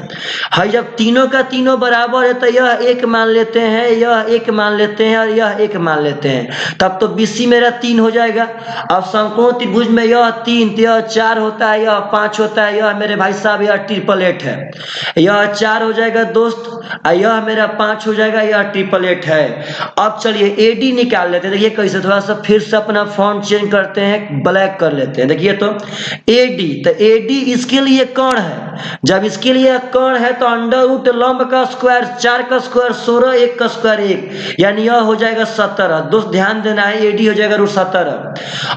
Speaker 1: है जब तीनों का तीनों बराबर है तो यह एक मान लेते हैं, यह एक मान लेते हैं और यह एक मान लेते हैं, तब तो बीसी मेरा 3 हो जाएगा। अब समकोण त्रिभुज में यह 3, यह 4 होता है, यह 5 होता है, यह मेरे भाई साहब यह 888 है, यह 4 हो जाएगा दोस्त, यह मेरा 5 हो जाएगा, यह 888 है। अब चलिए एडी निकाल लेते हैं। देखिए कैसे, थोड़ा सा फिर से अपना फॉन्ट चेंज करते हैं, ब्लैक कर लेते हैं। देखिए तो एडी, तो एडी इसके लिए कर्ण है, जब इसके लिए कर्ण है तो अंडर रूट लंब का स्क्वायर 4 का स्क्वायर 16, 1 का स्क्वायर 1, यानी यह हो जाएगा 17। दोस्त ध्यान देना है, AD हो जाएगा √17।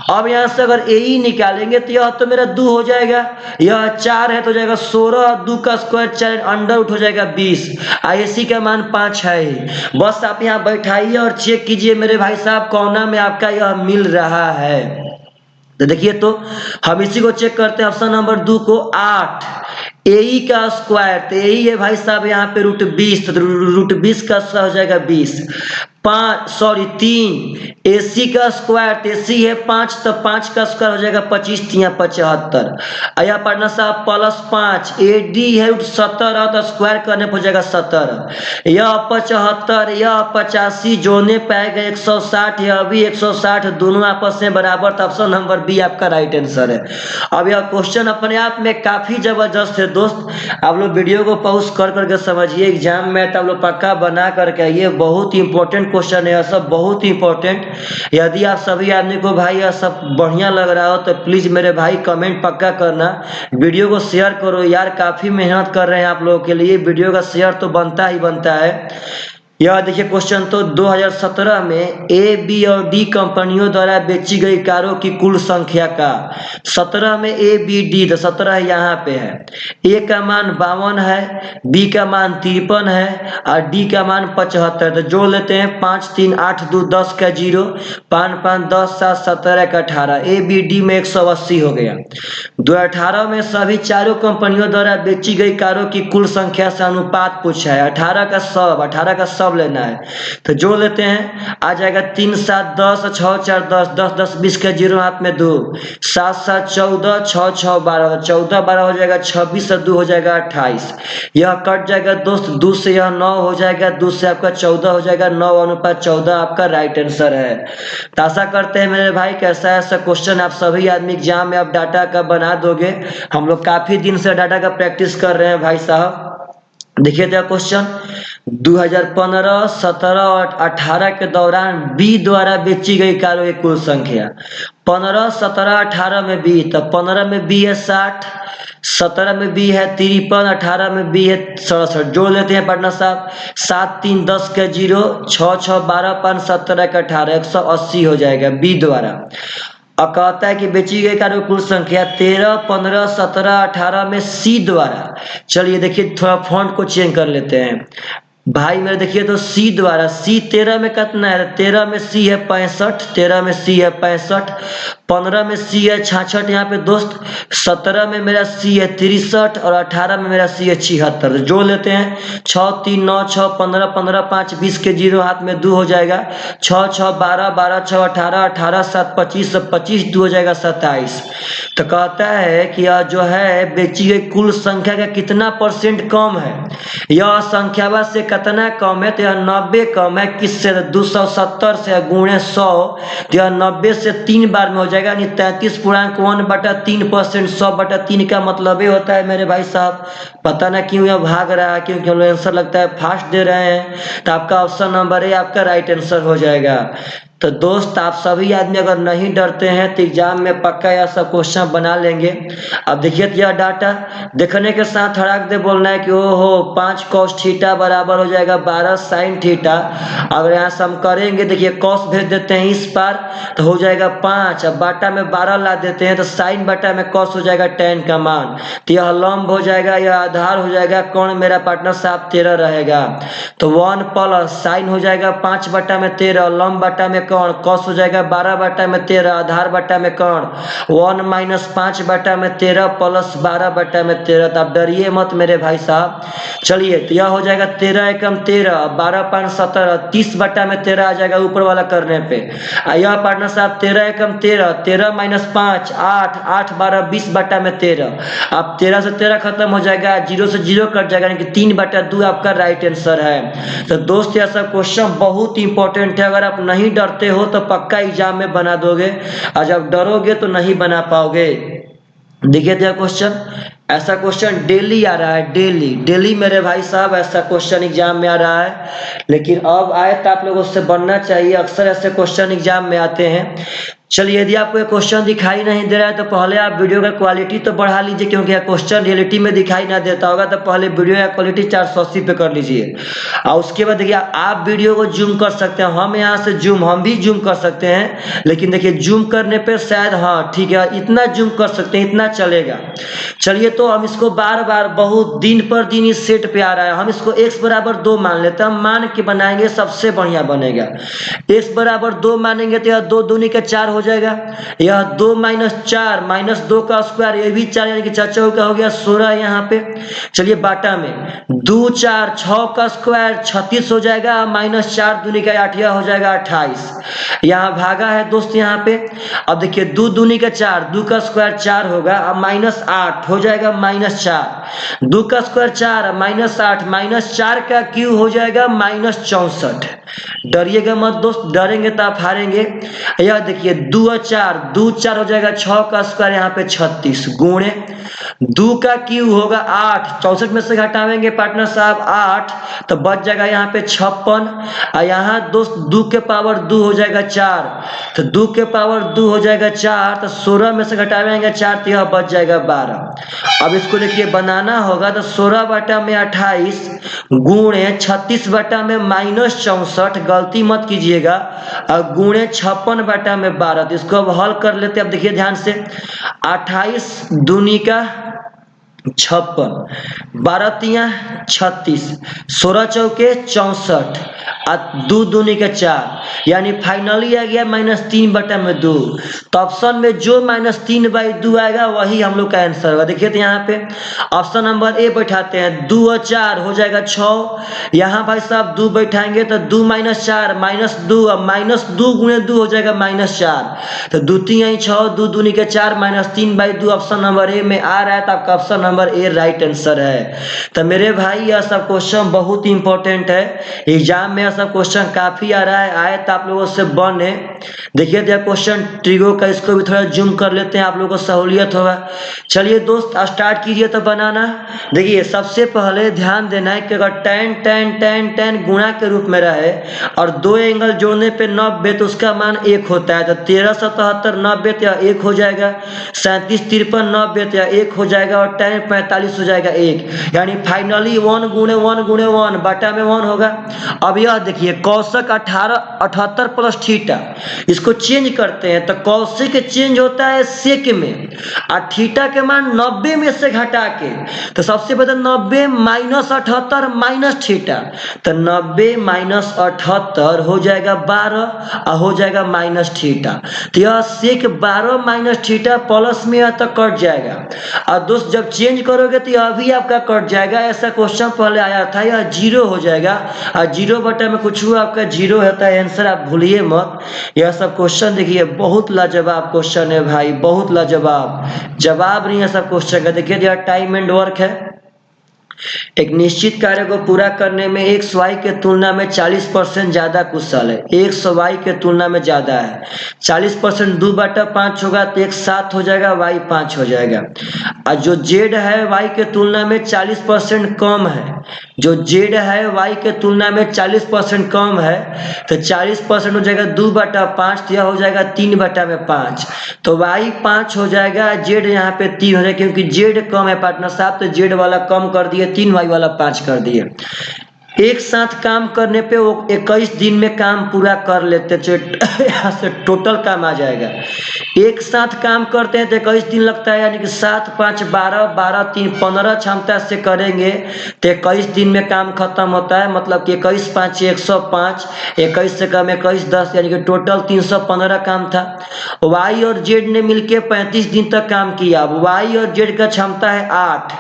Speaker 1: अब यहाँ से अगर AE निकालेंगे तो यह तो मेरा 2 हो जाएगा, यह 4 है तो जाएगा 16, 2 का स्क्वायर 4, अंडर रूट हो जाएगा 20। IC का मान 5 है ही। बस आप यहाँ बैठाइए और चेक कीजिए मेरे भाई साहब कौना में आपका यह मिल रहा है। तो देखिए, तो हम इसी को चेक करते हैं, ऑप्शन नंबर 2 को 8 AE का स्क्वायर, तो AE है भाई साहब यहाँ पे √20, तो √20 का स्क्वायर हो जाएगा 20। 3 AC का स्क्वायर, तो AC है 5, तो 5 का स्क्वायर हो जाएगा 25, 3 75। आया पढ़ना साहब +5 AD है √17, तो स्क्वायर करने पर हो जाएगा 17। यह 75, यह 85 जोड़ने पाएगा 160, यह भी 160, दोनों आपस में बराबर, तो ऑप्शन नंबर बी आपका राइट आंसर है। अब यह क्वेश्चन अपने आप में काफी जबरदस्त है दोस्त, आप लोग वीडियो को पॉज कर करके समझिए, एग्जाम में तो आप लोग पक्का बना करके आइए, बहुत इंपॉर्टेंट क्वेश्चन है, सब बहुत इंपॉर्टेंट। यदि आप सभी आदमी को भाई यह सब बढ़िया लग रहा हो तो प्लीज मेरे भाई कमेंट पक्का करना, वीडियो को शेयर करो यार, काफी मेहनत कर रहे हैं आप लोगों के लिए, वीडियो का शेयर तो बनता ही बनता है। यह देखिए क्वेश्चन, तो 2017 में A, B और D कंपनियों द्वारा बेची गई कारों की कुल संख्या का, 17 में A, B, D, तो 17 यहाँ पे है, A का मान 52 है, B का मान 53 है और D का मान 75। तो जोड़ लेते हैं, 5 3 8 2 10 का 0, 5 5 10 7 17 का 18, A, B, D में 180 हो गया। 2018 में सभी चारों कंपनियों द्वारा बेची गई कारों की कुल संख्या से अनुपात पूछा है, 18 का सब लेना है, तो जोड़ लेते हैं, आ जाएगा 3 7 10, 6 4 10, 10 10 20 का 0 हाथ में 2, 7 7 14, 6 6 12, 14 12 हो जाएगा 26 और 2 हो जाएगा 28। यह कट जाएगा दोस्त, 2 से यह 9 हो जाएगा, 2 से आपका 14 हो जाएगा, 9:14 आपका राइट आंसर है। तो आशा करते हैं मेरे भाई कैसा ऐसा क्वेश्चन आप सभी आदमी एग्जाम में आप डाटा का बना दोगे, हम लोग काफी दिन से डाटा का प्रैक्टिस कर रहे हैं भाई साहब। देखिए क्या क्वेश्चन, 2015, 17 और 18 के दौरान B द्वारा बेची गई कारों की कुल संख्या, 15, 17, 18 में B, तो 15 में B है 60, 17 में B है 53, 18 में B है 67। जोड़ लेते हैं पटना साहब, 7 3 10 का 0, 6 6 12 5 17 का 18, 180 हो जाएगा B द्वारा। और कहता है कि बेची गई कारों की कुल संख्या 13, 15, 17, 18 में C द्वारा, चलिए देखिए थोड़ा फॉन्ट को चेंज कर लेते हैं भाई मेरे, देखिए तो C द्वारा, C 13 में कितना है, 13 में C है 65, 13 में C है 65, 15 में C है 66 यहाँ पे दोस्त, 17 में मेरा C है 63 और 18 में मेरा C है 76। जोड़ लेते हैं, 6 3 9 6 15 15 5 20 के 0 हाथ में 2 हो जाएगा, 6 6 12 12 6 18 18 7 25 25 2 हो जाएगा 27। तो कहता है कि यह जो है बेची गई कुल संख्या का कितना % कम है, यह संख्या से कितना कम है, तो यह 90 कम है, किससे, 270 से गुणे 100, तो यह 90 से 3 बार में हो जाएगा, यानी 33.1/3%। 100/3 का मतलब ये होता है मेरे भाई साहब, पता ना क्यों यह भाग रहा है, क्योंकि हम लोग आंसर लगता है फास्ट दे रहे हैं, तो आपका ऑप्शन नंबर ए आपका राइट आंसर हो जाएगा। तो दोस्त आप सभी आदमी अगर नहीं डरते हैं तो एग्जाम में पक्का यह सब क्वेश्चन बना लेंगे। अब देखिए यह डाटा देखने के साथ हड़ाक दे बोलना है कि ओहो 5 cos थीटा बराबर हो जाएगा 12 sin थीटा। अगर यहाँ से हम करेंगे, देखिए cos भेज देते हैं इस पार तो हो जाएगा 5, अब बाटा में 12 ला देते हैं तो sin बटा में cos हो जाएगा tan का मान, तो यह लंब हो जाएगा, यह आधार हो जाएगा, कौन मेरा पार्टनर साहब 13 रहेगा, तो 1 प्लस sin हो जाएगा 5/13, लंब बटा में कौन cos हो जाएगा 12/13, आधार बटा में कौन 1 माइनस 5/13 प्लस 12/13। तो आप डरिए मत मेरे भाई साहब। चलिए तो यह हो जाएगा 13 एकम 13, 12 5 17, 30/13 आ जाएगा ऊपर वाला करने पे। यह पार्टनर साहब 13 एकम 13, 13 माइनस 5 8, 8 12 20/13। अब 13 से 13 खत्म हो जाएगा, 0 से 0 कट जाएगा, यानी कि 3/2 आपका राइट आंसर है। तो दोस्त यह सब क्वेश्चन बहुत इंपॉर्टेंट है, अगर आप नहीं डरते हो तो पक्का एग्जाम में बना दोगे, और जब डरोगे तो नहीं बना पाओगे। देखिए क्या क्वेश्चन, ऐसा क्वेश्चन डेली आ रहा है, डेली मेरे भाई साहब ऐसा क्वेश्चन एग्जाम में आ रहा है, लेकिन अब आए तो आप लोगों से बनना चाहिए, अक्सर ऐसे क्वेश्चन एग्जाम में आते हैं। चलिए, यदि आपको ये क्वेश्चन दिखाई नहीं दे रहा है तो पहले आप वीडियो का क्वालिटी तो बढ़ा लीजिए, क्योंकि यह क्वेश्चन रियलिटी में दिखाई ना देता होगा, तो पहले वीडियो का क्वालिटी 480 पे कर लीजिए। और उसके बाद देखिए आप वीडियो को जूम कर सकते हैं, हम यहाँ से हम भी जूम कर सकते हैं, लेकिन देखिए जूम करने पे शायद, हाँ ठीक है, इतना जूम कर सकते हैं, इतना चलेगा। चलिए, तो हम इसको बार बार बहुत दिन पर दिन इस सेट पे आ रहा है, हम इसको x बराबर 2 मान लेते हैं, हम मान के बनाएंगे सबसे बढ़िया बनेगा। x बराबर 2 मानेंगे तो यह 2 दूनी का 4 हो जाएगा, यह 2 माइनस 4 माइनस 2 का स्क्वायर, ये भी 4 यानी कि 4 चौका का हो गया 16 यहाँ पे। चलिए बाटा में 2 4 6 का स्क्वायर 36 हो जाएगा, माइनस 4 दूनी का 8 यह हो जाएगा 28। यहाँ भागा है दोस्त यहाँ पे। अब देखिए 2 दूनी का 4, 2 का स्क्वायर 4 होगा, अब माइनस 8 हो जाएगा माइनस 4, 2 का स्क्वायर 4 माइनस 8 माइनस 4 का क्यूब हो जाएगा माइनस 64। डरिएगा मत दोस्त, डरेंगे तो आप हारेंगे। यह देखिए 2 और 4, 2 4 हो जाएगा 6 का स्क्वायर यहाँ पे 36 गुणे 2 का क्यूब होगा 8, 64 में से घटावेंगे पार्टनर साहब 8, तो बच जाएगा यहाँ पे 56। और यहाँ दोस्त 2 के पावर 2 हो जाएगा 4, तो 2 के पावर 2 हो जाएगा 4, तो 16 में से घटावेंगे 4, तो यह बच जाएगा 12। अब इसको देखिए बनाना होगा, तो 16 बटा में 28 गुणे 36 बटा में माइनस 64, गलती मत कीजिएगा, और गुणे 56 बटा में 12। तो इसको अब हल कर लेते हैं। अब देखिए ध्यान से, 28 दूनी का 56, 12 तिया 36, 16 चौके 64, और 2 दूनी का 4, यानी फाइनली आ गया -3 बटा में 2। तो ऑप्शन में जो -3/2 आएगा वही हम लोग का आंसर होगा। देखिए तो यहाँ पे ऑप्शन नंबर ए बैठाते हैं, 2 और 4 हो जाएगा 6, यहाँ भाई साहब 2 बैठाएंगे तो 2 - 4 -2, अब -2 गुणे 2 हो जाएगा -4, तो 2 3 6, 2 दूनी के 4 -3/2 ऑप्शन नंबर ए में आ रहा है, तो आपका option number A right answer है। तो मेरे भाई यह सब क्वेश्चन बहुत इंपॉर्टेंट है, एग्जाम में यह सब क्वेश्चन काफी आ रहा है, आए तो आप लोगों से बने। देखिए तो क्वेश्चन ट्रिगो का, इसको भी थोड़ा जूम कर लेते हैं, आप लोगों को सहूलियत होगा। चलिए दोस्त स्टार्ट कीजिए तो बनाना। देखिए सबसे पहले ध्यान देना है कि अगर tan tan tan tan गुणा के रूप में रहे और 2 एंगल जोड़ने पे 90, तो उसका मान 1 होता है, तो 13 77 90 तो 1 हो जाएगा, 37 53 90 तो 1 हो जाएगा, और tan 45 हो जाएगा 1, यानी फाइनली 1 गुणे 1 गुणे 1 बटा में 1 होगा। अब यह देखिए कौशिक 78 प्लस थीटा, इसको चेंज करते हैं तो कौशिक चेंज होता है सेक में, और थीटा के मान 90 में से घटा के, तो सबसे पहले 90 माइनस 78 माइनस थीटा, तो 90 माइनस 78 हो जाएगा 12, और हो जाएगा माइनस थीटा, तो यह सेक 12 माइनस थीटा प्लस में यह तक कट जाएगा। और दोस्त जब चेंज करोगे तो यह भी आपका कट जाएगा, ऐसा क्वेश्चन पहले आया था, यह 0 हो जाएगा, और 0 बटा में कुछ हुआ आपका 0 होता है आंसर, आप भूलिए मत। यह सब क्वेश्चन देखिए बहुत लाजवाब क्वेश्चन है भाई, बहुत लाजवाब, जवाब नहीं है सब क्वेश्चन का। देखिए यह टाइम एंड वर्क है, एक निश्चित कार्य को पूरा करने में x y के तुलना में 40% ज्यादा कुशल है, x y के तुलना में ज्यादा है, 40% 2/5 होगा तो x 7 हो जाएगा, y 5 हो जाएगा। और जो z है y के तुलना में 40% कम है, जो z है y के तुलना में 40% कम है, तो 40% हो जाएगा 2/5, तो यह हो जाएगा 3/5, तो y 5 हो जाएगा, z यहाँ पे 3 हो जाएगा, क्योंकि z कम है पार्टनर साहब, तो z वाला कम कर दिए, 3y वाला 5 कर दिए। एक साथ काम करने पे वो 21 दिन में काम पूरा कर लेते, यहाँ से टोटल काम आ जाएगा। एक साथ काम करते हैं तो 21 दिन लगता है, यानी कि 7 5 12 12 3 15 क्षमता से करेंगे तो 21 दिन में काम खत्म होता है, मतलब कि 21 5 105, 21 से कम 21 10, यानी कि टोटल 315 काम था। y और z ने मिलके 35 दिन तक काम किया। अब y और z का क्षमता है 8,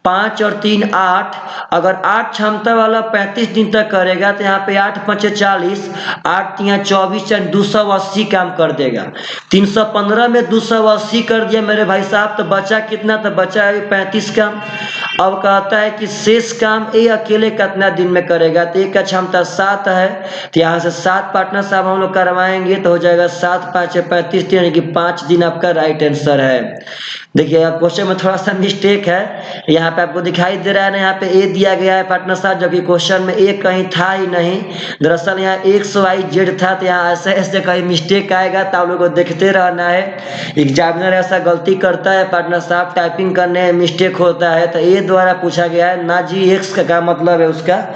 Speaker 1: 5 और 3 8, अगर 8 क्षमता वाला 35 दिन तक करेगा तो यहाँ पे 8 5 40, 8 3 24, 280 काम कर देगा। 315 में 280 कर दिया मेरे भाई साहब, तो बचा कितना, तो बचा है 35 काम। अब कहता है कि शेष काम ए अकेले कितना दिन में करेगा, तो ए का क्षमता 7 है, तो यहाँ से 7 पार्टनर साहब हम लोग करवाएंगे तो हो जाएगा 7 5 35, यानी कि 5 दिन आपका राइट आंसर है। देखिए क्वेश्चन में थोड़ा सा मिस्टेक है, यहाँ पे आपको दिखाई दे रहा है ना, यहाँ पे ए दिया गया है पार्टनर साहब, जबकि क्वेश्चन में ए कहीं था ही नहीं। दरअसल यहाँ XYZ था, तो यहाँ ऐसे ऐसे कहीं मिस्टेक आएगा, तो आप लोगों को देखते रहना है। एग्जामिनर ऐसा गलती करता है पार्टनर साहब, टाइपिंग करने में मिस्टेक होता है, तो ए द्वारा पूछा गया है ना जी, एक्स का क्या मतलब है उसका।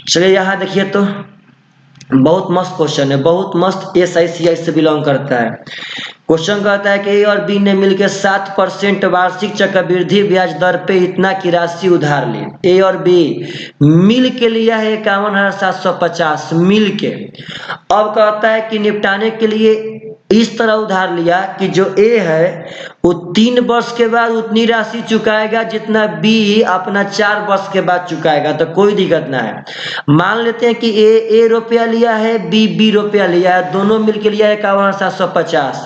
Speaker 1: चलिए यहाँ देखिए, तो बहुत मस्त क्वेश्चन है, बहुत मस्त, SICI से बिलोंग करता है। क्वेश्चन कहता है कि ए और बी ने मिलकर 7% वार्षिक चक्रवृद्धि ब्याज दर पे इतना की राशि उधार ली। ए और बी मिल के लिया है 51,750 मिल के। अब कहता है कि निपटाने के लिए इस तरह उधार लिया कि जो ए है वो 3 वर्ष के बाद उतनी राशि चुकाएगा जितना बी अपना 4 वर्ष के बाद चुकाएगा, तो कोई दिक्कत ना है। मान लेते हैं कि ए रुपया लिया है, बी रुपया लिया है, दोनों मिलकर लिया है 51,750,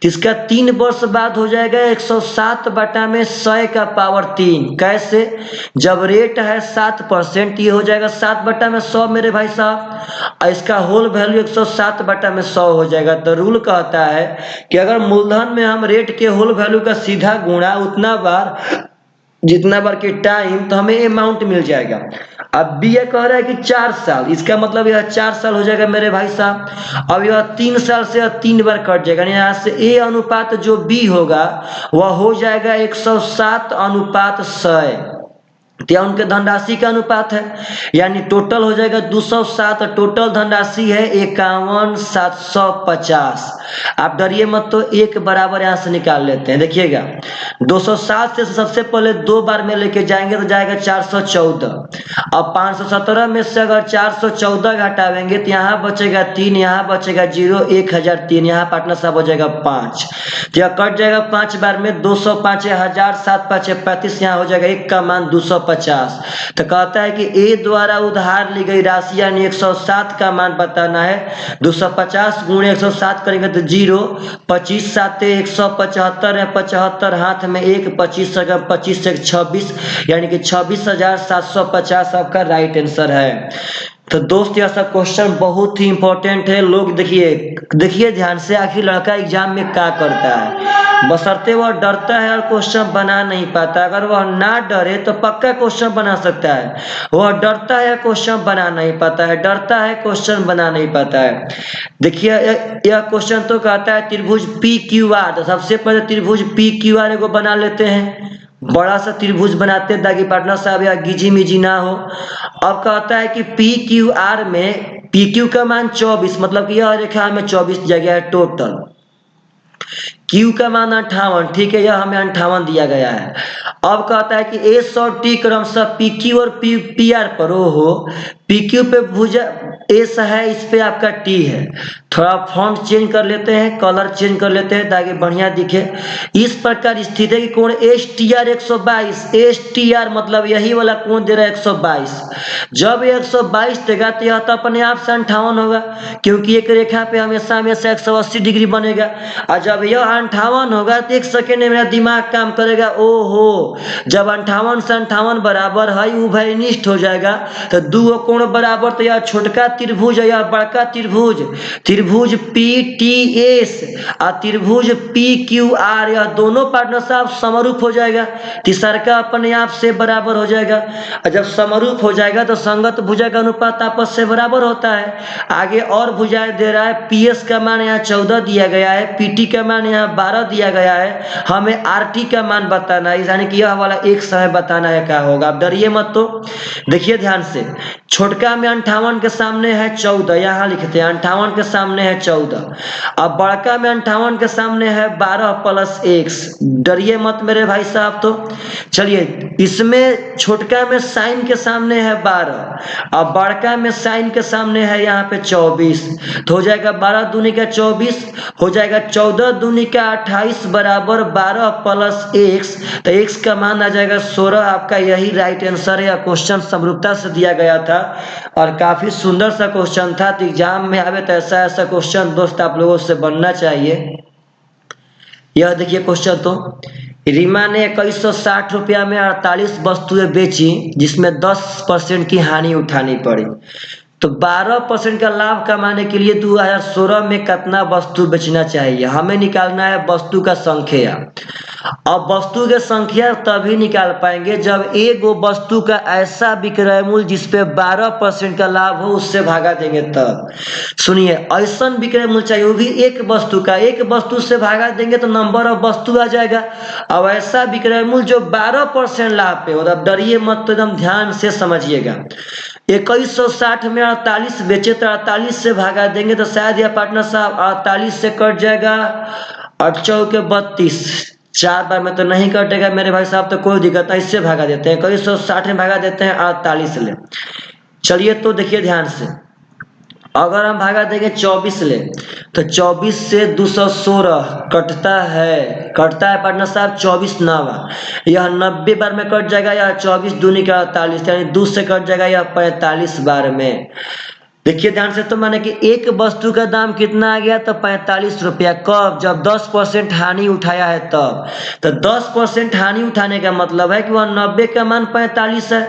Speaker 1: तो इसका 3 वर्ष बाद हो जाएगा 107 बटा में 100 का पावर 3। कैसे? जब रेट है 7%, ये हो जाएगा 7 बटा में 100 मेरे भाई साहब, इसका होल वैल्यू 107 बटा में 100 हो जाएगा। तो रूल कहता है कि अगर मूलधन में हम रेट के होल वैल्यू का सीधा गुणा उतना बार जितना बार के टाइम, तो हमें अमाउंट मिल जाएगा। अब बी ये कह रहा है कि 4 साल, इसका मतलब यह 4 साल हो जाएगा मेरे भाई साहब। अब यह 3 साल से 3 बार कट जाएगा, यहाँ से ए अनुपात जो बी होगा वह हो जाएगा 107 अनुपात 100, तो यह उनके धनराशि का अनुपात है, यानी टोटल हो जाएगा 207, टोटल धनराशि है 51,750। आप डरिए मत, तो एक बराबर यहाँ से निकाल लेते हैं। देखिएगा 207 से सबसे पहले 2 बार में लेके जाएंगे तो जाएगा 414। अब 517 में से अगर 414 घटावेंगे तो यहाँ बचेगा 3, यहाँ बचेगा 0, 1003, यहाँ पार्टनर साहब हो जाएगा 5, तो यह कट जाएगा 5 बार में 205 1000, 7 5 35, यहाँ हो जाएगा 1 का मान 250। तो कहता है कि ए द्वारा उधार ली गई राशि यानी 107 का मान बताना है। 250 गुणे 107 करेंगे तो 0, 25 7 175 है, 75 हाथ में 1, 25 25 से 26, यानी कि 26,750 आपका राइट आंसर है। तो दोस्त यह सब क्वेश्चन बहुत ही इंपॉर्टेंट है, लोग देखिए ध्यान से, आखिर लड़का एग्जाम में क्या करता है। बशर्ते वह डरता है और क्वेश्चन बना नहीं पाता, अगर वह ना डरे तो पक्का क्वेश्चन बना सकता है। वह डरता है क्वेश्चन बना नहीं पाता है, डरता है क्वेश्चन बना नहीं पाता है। देखिए यह क्वेश्चन तो कहता है त्रिभुज PQR, तो सबसे पहले त्रिभुज PQR को बना लेते हैं, बड़ा सा त्रिभुज बनाते हैं ताकि पार्टनर साहब या गिजी मिजी ना हो। अब कहता है कि PQR में PQ का मान 24, मतलब कि यह रेखा में 24 जगह है टोटल, Q का मान 58, ठीक है, यह हमें 58 दिया गया है। अब कहता है कि S और T क्रमशः PQ और PR पर हो, PQ पे भुजा S है, इस पे आपका T है। थोड़ा फॉन्ट चेंज कर लेते हैं, कलर चेंज कर लेते हैं ताकि बढ़िया दिखे। इस प्रकार स्थित है कि कोण STR 122, STR मतलब यही वाला कोण दे रहा है 122। जब ये 122 देगा तो यह तो अपने आप से 58 होगा, क्योंकि एक रेखा पे हमेशा 180 डिग्री बनेगा। और जब यह 58 होगा तो 1 सेकेंड में मेरा दिमाग काम करेगा, ओहो, जब 58 से 58 बराबर है उभयनिष्ठ हो जाएगा, तो दो कोण बराबर, तो यह छोटका त्रिभुज है यह बड़का त्रिभुज, त्रिभुज PTS और त्रिभुज PQR, यह दोनों पार्टनर साहब समरूप हो जाएगा, तीसरा का अपने आप से बराबर हो जाएगा। और जब समरूप हो जाएगा तो संगत भुजा का अनुपात आपस से बराबर होता है। आगे और भुजाएं दे रहा है, PS का मान यहाँ 14 दिया गया है, PT का मान यहाँ 12 दिया गया है, हमें RT का मान बताना है, यानी कि यह वाला एक समय बताना है क्या होगा। आप डरिए मत, तो देखिए ध्यान से, छोटका में 58 के सामने है 14, यहाँ लिखते हैं 58 के सामने है 14, अब बड़का में 58 के सामने है 12 प्लस x। डरिए मत मेरे भाई साहब। तो चलिए, इसमें छोटका में साइन के सामने है 12, अब बड़का में साइन के सामने है यहाँ पे 24, तो हो जाएगा 12 दूनी का 24, हो जाएगा 14 दूनी का 28 बराबर 12 प्लस x, तो x का मान आ जाएगा 16। आपका यही राइट आंसर है। क्वेश्चन समरूपता से दिया गया था और काफी सुंदर सा क्वेश्चन था, तो एग्जाम में आवे तो ऐसा क्वेश्चन दोस्त आप लोगों से बनना चाहिए। यह देखिए क्वेश्चन, तो रीमा ने 2160 रुपया में 48 वस्तुएं बेची, जिसमें 10% की हानि उठानी पड़ी। तो 12% का लाभ कमाने के लिए 2016 में कितना वस्तु बेचना चाहिए? हमें निकालना है वस्तु का संख्या। अब वस्तु के संख्या तभी निकाल पाएंगे जब एक वो वस्तु का ऐसा विक्रय मूल्य जिसपे 12% का लाभ हो, उससे भागा देंगे तब। सुनिए, ऐसा विक्रय मूल्य चाहिए, वो भी एक वस्तु का। एक वस्तु से भागा देंगे तो नंबर ऑफ वस्तु आ जाएगा। अब ऐसा विक्रय मूल्य जो 12% लाभ पे हो। अब डरिए मत, तो एकदम ध्यान से समझिएगा। 2160 में 48 बेचे तो 48 से भागा देंगे तो शायद यह पार्टनर साहब 48 से कट जाएगा, 8 चौके 32, 4 बार में तो नहीं कटेगा मेरे भाई साहब, तो कोई दिक्कत नहीं, इससे भागा देते हैं। 2160 में भागा देते हैं 48 ले। चलिए तो देखिए ध्यान से, अगर हम भागा देंगे 24 ले तो 24 से 216 कटता है पार्टनर साहब 24 नावा। यह 90 बार में कट जाएगा, या 24 दूनी का 48, यानी 2 से कट जाएगा, या 45 बार में। देखिए ध्यान से, तो माने कि एक वस्तु का दाम कितना आ गया? तो 45 रुपया। कब? जब 10% हानि उठाया है तब। तो 10% हानि उठाने का मतलब है कि वह 90 का मान 45 है,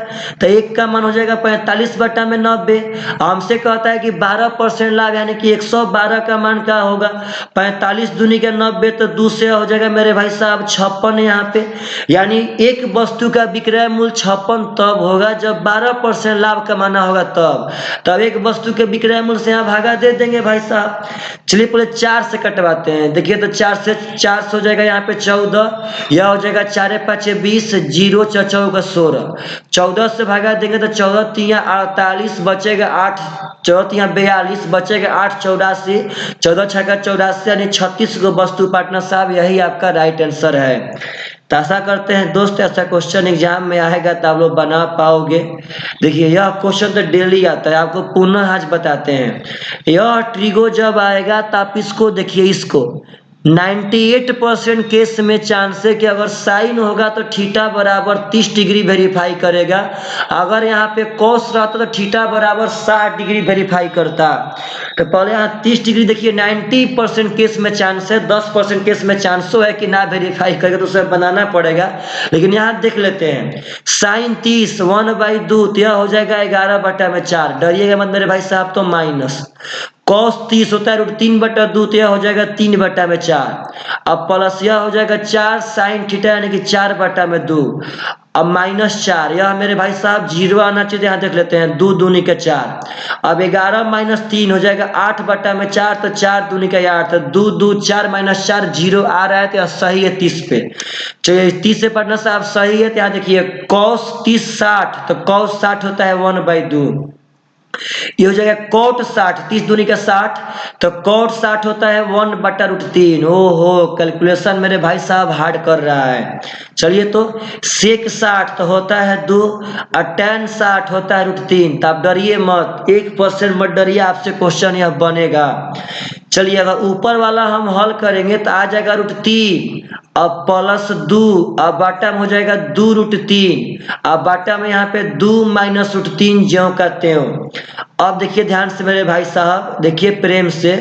Speaker 1: तो एक का मान हो जाएगा 45 बटा में 90। हमसे कहता है कि 12% लाभ, यानी कि 112 का मान क्या होगा? 45 दूनी का 90, तो 2 से हो जाएगा मेरे भाई साहब 56 यहाँ पे। यानी एक वस्तु का विक्रय मूल्य 56 तब होगा जब 12% लाभ कमाना होगा तब एक वस्तु के विक्रय मूल्य से यहाँ भागा दे देंगे भाई साहब। चलिए पहले 4 से कटवाते हैं। देखिए तो 4 से 4 हो जाएगा यहाँ पे 14, यह हो जाएगा 4 5 20, 0 4 16। 14 से भागा देंगे तो 14 3 48 बचेगा 8, 14 3 42 बचेगा 8 84, 14 6 84, यानी 36 को वस्तु पार्टनर साहब, यही आपका राइट आंसर है। तो आशा करते हैं दोस्त ऐसा क्वेश्चन एग्जाम में आएगा तो आप लोग बना पाओगे। देखिए यह क्वेश्चन तो डेली आता है, आपको पुनः आज बताते हैं। यह ट्रिगो जब आएगा तो आप इसको देखिए, इसको 98% केस में चांस है कि अगर साइन होगा तो थीटा बराबर 30 डिग्री वेरीफाई करेगा। अगर यहाँ पे कॉस रहता तो थीटा बराबर 60 डिग्री वेरीफाई करता। तो पहले यहाँ 30 डिग्री देखिए, 90% केस में चांस है, 10% केस में चांस है कि ना वेरीफाई करेगा, तो उसे बनाना पड़ेगा। लेकिन यहाँ देख लेते हैं, साइन 30 1/2 तो यह हो जाएगा 11 बटा में 4। डरिएगा मत मेरे भाई साहब, तो माइनस। कॉस 30 होता है √3/2 तो यह हो जाएगा 3 बटा में 4। अब प्लस यह हो जाएगा 4 साइन थीटा, यानी कि 4 बटा में 2। अब -4, यह मेरे भाई साहब 0 आना चाहिए। यहाँ देख लेते हैं, 2 दूनी का 4। अब 11 - 3 हो जाएगा 8 बटा में 4, तो 4 दूनी का 8, तो 2 2 4 -4 0 आ रहा है, तो यह सही है 30 पे। चलिए 30 से पार्टनर साहब सही है। तो यहाँ देखिए cos 30 60, तो cos 60 होता है 1/2। ये हो जाएगा कोट 60, 30 दूनी का 60, तो कोट 60 होता है 1/√3। ओहो, कैलकुलेशन मेरे भाई साहब हार्ड कर रहा है। चलिए तो सेक 60 तो होता है 2, और tan 60 होता है √3। तो आप डरिए मत, 1% मत डरिए, आपसे क्वेश्चन यह बनेगा। चलिए अगर ऊपर वाला हम हल करेंगे तो आ जाएगा √3, अब +2, अब बाटा में हो जाएगा 2√3, अब बाटा में यहाँ पे 2 - √3 ज्यों का त्यों। अब देखिए ध्यान से मेरे भाई साहब, देखिए प्रेम से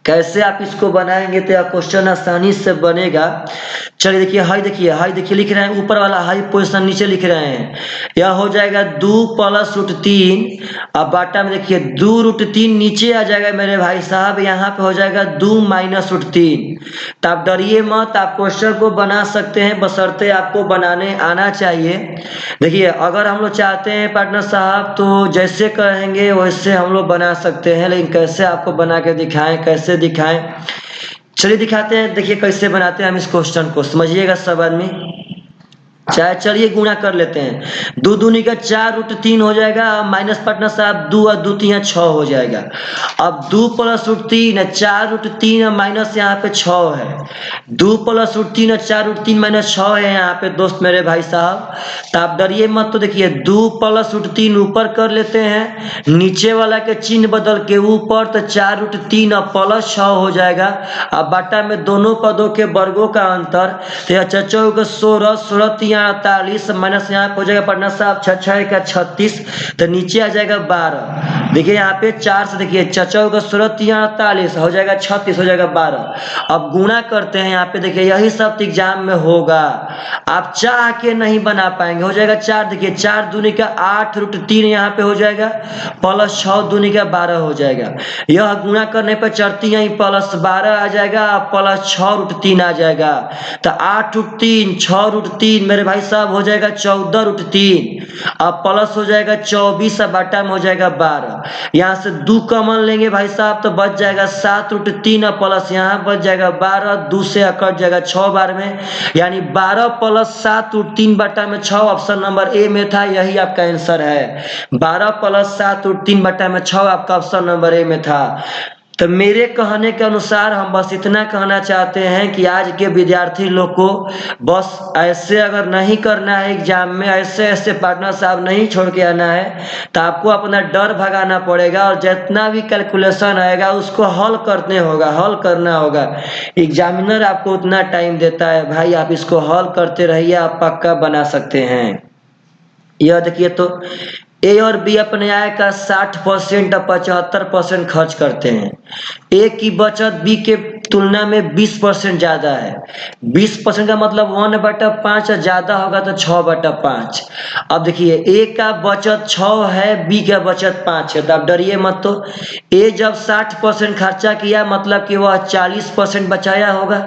Speaker 1: कैसे आप इसको बनाएंगे तो यह क्वेश्चन आसानी से बनेगा। चलिए देखिए हाई, देखिए लिख रहे हैं ऊपर वाला हाई पोजीशन, नीचे लिख रहे हैं। यह हो जाएगा 2 + √3, अब बाटा में देखिए 2√3 नीचे आ जाएगा मेरे भाई साहब, यहाँ पे हो जाएगा 2 - √3। तो आप डरिए मत, आप क्वेश्चन को बना सकते हैं, बशर्ते आपको बनाने आना चाहिए। देखिए अगर हम लोग चाहते हैं पार्टनर साहब तो जैसे कहेंगे वैसे हम लोग बना सकते हैं, लेकिन कैसे आपको बना के दिखाएं, कैसे दिखाएं, चलिए दिखाते हैं। देखिए कैसे बनाते हैं हम इस क्वेश्चन को, समझिएगा सब आदमी। चाहे चलिए गुणा कर लेते हैं, 2 दूनी का 4 √3 हो जाएगा, माइनस पार्टनर साहब 2 और 2 3 6 हो जाएगा। अब 2 + √3 4 √3 और माइनस यहाँ पे 6 है। 2 + √3 और 4 √3 - 6 है यहाँ पे दोस्त मेरे भाई साहब। तो आप डरिए मत, तो देखिए 2 + √3 ऊपर कर लेते हैं, नीचे वाला के चिन्ह बदल के ऊपर, तो 4 √3 और +6 हो जाएगा। अब बाटा में दोनों पदों के वर्गों का अंतर, तो यह 4 16, 16 3 48, माइनस यहाँ हो जाएगा पार्टनर साहब 6 6 36, तो नीचे आ जाएगा 12। देखिए यहाँ पे 4 से देखिए 4 का 16 43 हो जाएगा 36 हो जाएगा 12। अब गुणा करते हैं यहाँ पे देखिए यही सब एग्जाम में होगा, आप चाह के नहीं बना पाएंगे। हो जाएगा 4 देखिए 4 दूनी का 8√3 यहाँ पे हो जाएगा प्लस 6 दूनी का 12 हो जाएगा। यह गुणा करने पर चढ़ती यही प्लस 12 आ जाएगा प्लस 6√3 आ जाएगा। तो 8√3 6√3 मेरे भाई साहब हो जाएगा 14√3। अब प्लस हो जाएगा 24 बटा में हो जाएगा 12। यहाँ से 2 कॉमन लेंगे भाई साहब तो बच जाएगा 7√3 और प्लस यहाँ बच जाएगा 12, 2 से कट जाएगा 6 बार में, यानी 12 प्लस 7√3 बटा में 6 ऑप्शन नंबर ए में था। यही आपका आंसर है, 12 प्लस 7√3 बटा में 6 आपका ऑप्शन नंबर ए में था। तो मेरे कहने के अनुसार हम बस इतना कहना चाहते हैं कि आज के विद्यार्थी लोग को बस ऐसे अगर नहीं करना है एग्जाम में, ऐसे ऐसे पार्टनर साहब नहीं छोड़ के आना है, तो आपको अपना डर भगाना पड़ेगा और जितना भी कैलकुलेशन आएगा उसको हल करना होगा। एग्जामिनर आपको उतना टाइम देता है भाई, आप इसको हल करते रहिए, आप पक्का बना सकते हैं। यह देखिए तो ए और बी अपने आय का 60% और 75% खर्च करते हैं। ए की बचत बी के तुलना में 20% ज्यादा है। 20% का मतलब 1/5 ज्यादा होगा तो 6/5। अब देखिए ए का बचत 6 है, बी का बचत 5 है, तो आप डरिए मत। तो ए जब 60% खर्चा किया मतलब कि वह 40% बचाया होगा,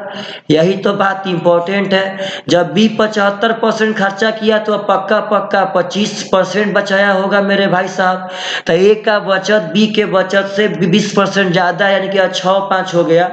Speaker 1: यही तो बात इंपॉर्टेंट है। जब बी 75% खर्चा किया तो पक्का 25% बचाया होगा मेरे भाई साहब। तो ए का बचत बी के बचत से 20% ज्यादा, यानी कि 6-5 हो गया,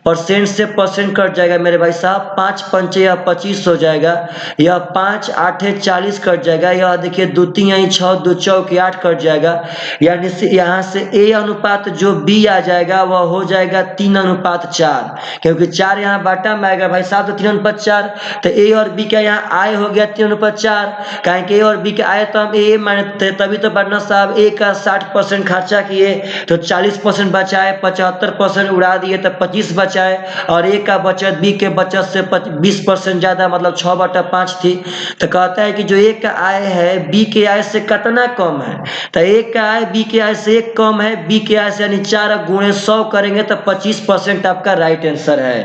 Speaker 1: परसेंट से परसेंट कट जाएगा मेरे भाई साहब, 5×5 या 25 हो जाएगा, यह 5×8 40 कट जाएगा, यह देखिए 2×3 यही 6 2×4 8 कट जाएगा, यानी यहाँ से ए अनुपात जो बी आ जाएगा वह हो जाएगा 3:4, क्योंकि 4 यहाँ बाटा में आएगा भाई साहब तो 3:4। तो ए और बी का यहाँ आय हो गया 3:4, कहें कि ए और बी का आय तो हम ए मानते, तभी तो पार्टनर साहब ए का 60% खर्चा किए तो 40% बचाए, 75% उड़ा दिए तो 25 बचाए, और ए का बचत बी के बचत से 20% ज्यादा मतलब 6/5 थी। तो कहता है कि जो ए का आय है बी के आय से कितना कम है, तो ए का आय बी के आय से 1 कम है, बी के आय से यानी 4×100 करेंगे तो 25% आपका राइट आंसर है।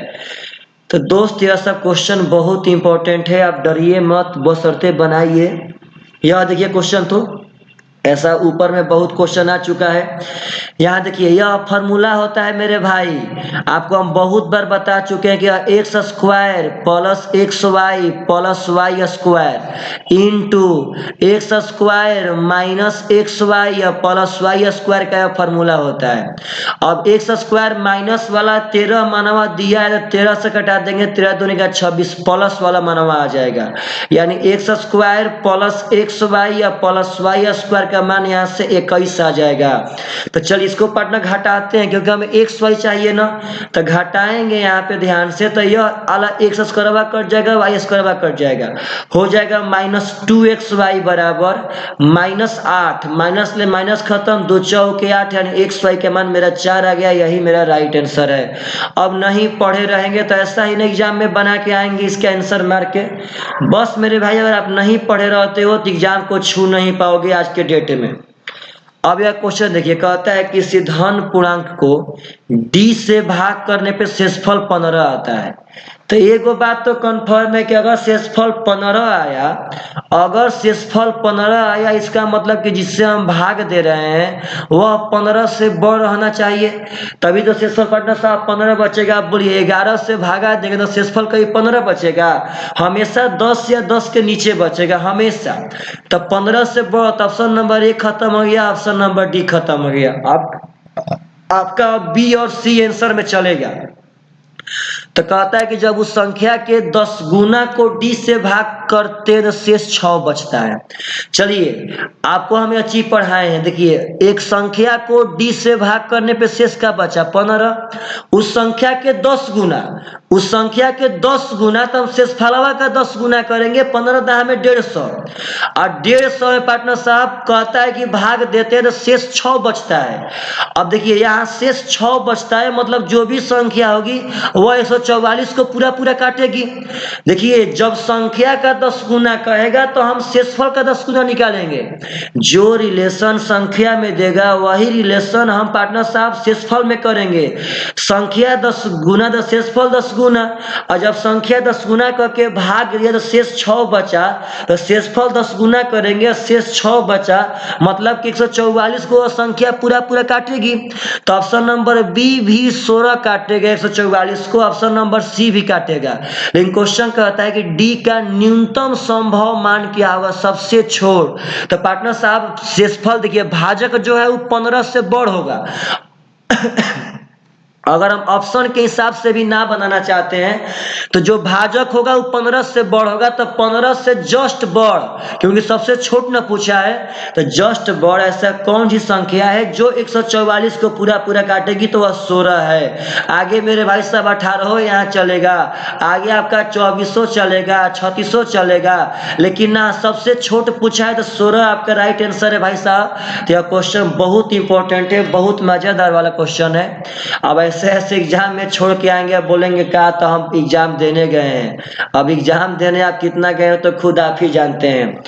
Speaker 1: तो दोस्त यह सब क्वेश्चन बहुत इंपॉर्टेंट है, आप डरिए मत, बशर्ते बनाइए। यह देखिए क्वेश्चन तो ऐसा ऊपर में बहुत क्वेश्चन आ चुका है। यहाँ देखिए यह फॉर्मूला होता है मेरे भाई, आपको हम बहुत बार बता चुके हैं कि x² plus xy plus y² into x² minus xy plus y² का यह फॉर्मूला होता है। अब x² माइनस वाला 13 मानवा दिया है तो 13 से कटा देंगे, 13 दूनी का 26 प्लस वाला मानवा आ जाएगा, यानी x² प्लस xy या प्लस y² का मान यहाँ से 21 आ जाएगा। तो चलिए इसको पार्टनर घटाते हैं, क्योंकि हमें xy चाहिए ना, तो घटाएंगे यहाँ पे ध्यान से, तो यह वाला x² कट जाएगा, y² कट जाएगा, हो जाएगा -2xy बराबर -8, माइनस ले माइनस खत्म, 2×4 8, यानी xy के मान मेरा 4 आ गया, यही मेरा राइट आंसर है। अब नहीं पढ़े रहेंगे तो ऐसा ही ना एग्जाम में बना के आएंगे इसके आंसर मार के। बस मेरे भाई अगर आप नहीं पढ़े रहते हो तो एग्जाम को छू नहीं पाओगे आज के डेट में। अब यह क्वेश्चन देखिए, कहता है कि सिद्धांत पूर्णांक को d से भाग करने पे शेषफल 15 आता है। तो एगो बात तो कंफर्म है कि अगर शेषफल 15 आया, अगर शेषफल 15 आया इसका मतलब कि जिससे हम भाग दे रहे हैं वह 15 से बड़ रहना चाहिए, तभी तो शेषफल पार्टनर साहब 15 बचेगा। आप बोलिए 11 से भागा देंगे तो शेषफल कहीं 15 बचेगा, हमेशा 10 या 10 के नीचे बचेगा हमेशा। तो 15 से बड़, ऑप्शन नंबर ए खत्म हो गया, ऑप्शन नंबर डी खत्म हो गया। आपका बी और सी आंसर में चलेगा। तो कहता है कि जब उस संख्या के 10 गुना को d से भाग करते तो शेष 6 बचता है। चलिए आपको हम यह चीज पढ़ाए हैं, देखिए एक संख्या को d से भाग करने पे शेष का बचा 15, उस संख्या के 10 गुना, उस संख्या के 10 गुना तो हम शेषफलवा का 10 गुना करेंगे, 15 दाह में 150, और 150 में पार्टनर साहब कहता है कि भाग देते हैं तो शेष 6 बचता है। अब देखिए यहाँ शेष 6 बचता है, मतलब जो भी संख्या होगी वह 144 को पूरा काटेगी। देखिए जब संख्या का 10 गुना कहेगा तो हम शेषफल का 10 गुना निकालेंगे। जो रिलेशन संख्या में देगा वही रिलेशन हम पार्टनर साहब शेषफल में करेंगे। संख्या 10 गुना 10 शेषफल 10 गुना, और जब संख्या 10 गुना करके भाग दिया तो शेष 6 बचा, तो शेषफल 10 गुना करेंगे, शेष 6 बचा, मतलब कि 144 को संख्या पूरा पूरा काटेगी। तो ऑप्शन नंबर बी भी 16 काटेगा 144 को, ऑप्शन नंबर सी भी काटेगा। लेकिन क्वेश्चन कहता है कि डी का न्यूनतम संभव मान क्या होगा, सबसे छोट। तो पार्टनर साहब शेषफल देखिए भाजक जो है वो 15 से बड़ होगा। अगर हम ऑप्शन के हिसाब से भी ना बनाना चाहते हैं तो जो भाजक होगा वो 15 से बड़ होगा, तो 15 से जस्ट बड़, क्योंकि सबसे छोट न पूछा है, तो जस्ट बड़ ऐसा कौन सी संख्या है जो 144 को पूरा पूरा काटेगी, तो वह 16 है। आगे मेरे भाई साहब 18 यहाँ चलेगा, आगे आपका 24 चलेगा, 36 चलेगा, लेकिन ना सबसे छोट पूछा है तो 16 आपका राइट आंसर है भाई साहब। तो यह क्वेश्चन बहुत इंपॉर्टेंट है, बहुत मजेदार वाला क्वेश्चन है। अब ऐसे ऐसे एग्जाम में छोड़ के आएंगे, बोलेंगे क्या तो हम एग्जाम देने गए हैं। अब एग्जाम देने आप कितना गए हो तो खुद आप ही जानते हैं।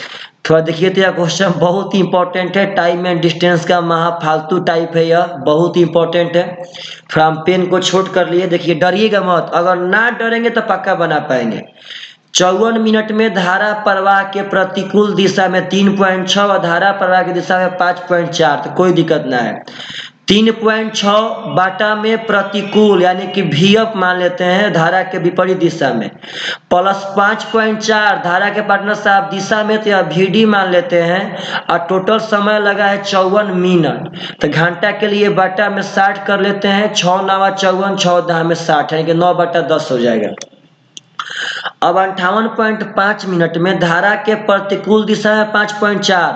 Speaker 1: थोड़ा देखिए तो यह क्वेश्चन बहुत ही इंपॉर्टेंट है, टाइम एंड डिस्टेंस का महा फालतू टाइप है, यह बहुत ही इंपॉर्टेंट है। थोड़ा हम पेन को छोट कर लिए, देखिए डरिएगा मत, अगर ना डरेंगे तो पक्का बना पाएंगे। 54 मिनट में धारा प्रवाह के प्रतिकूल दिशा में 3.6 और धारा प्रवाह की दिशा में 5.4, तो कोई दिक्कत ना है। 3.6 बाटा में प्रतिकूल यानी कि VF मान लेते हैं धारा के विपरीत दिशा में, प्लस 5.4 धारा के पार्टनर साहब दिशा में, तो यह VD मान लेते हैं, और टोटल समय लगा है 54 मिनट। तो घंटा के लिए बाटा में 60 कर लेते हैं, 6 9 54, 6 10 में 60, यानी कि 9/10 हो जाएगा। अब 58.5 मिनट में धारा के प्रतिकूल दिशा में 5.4,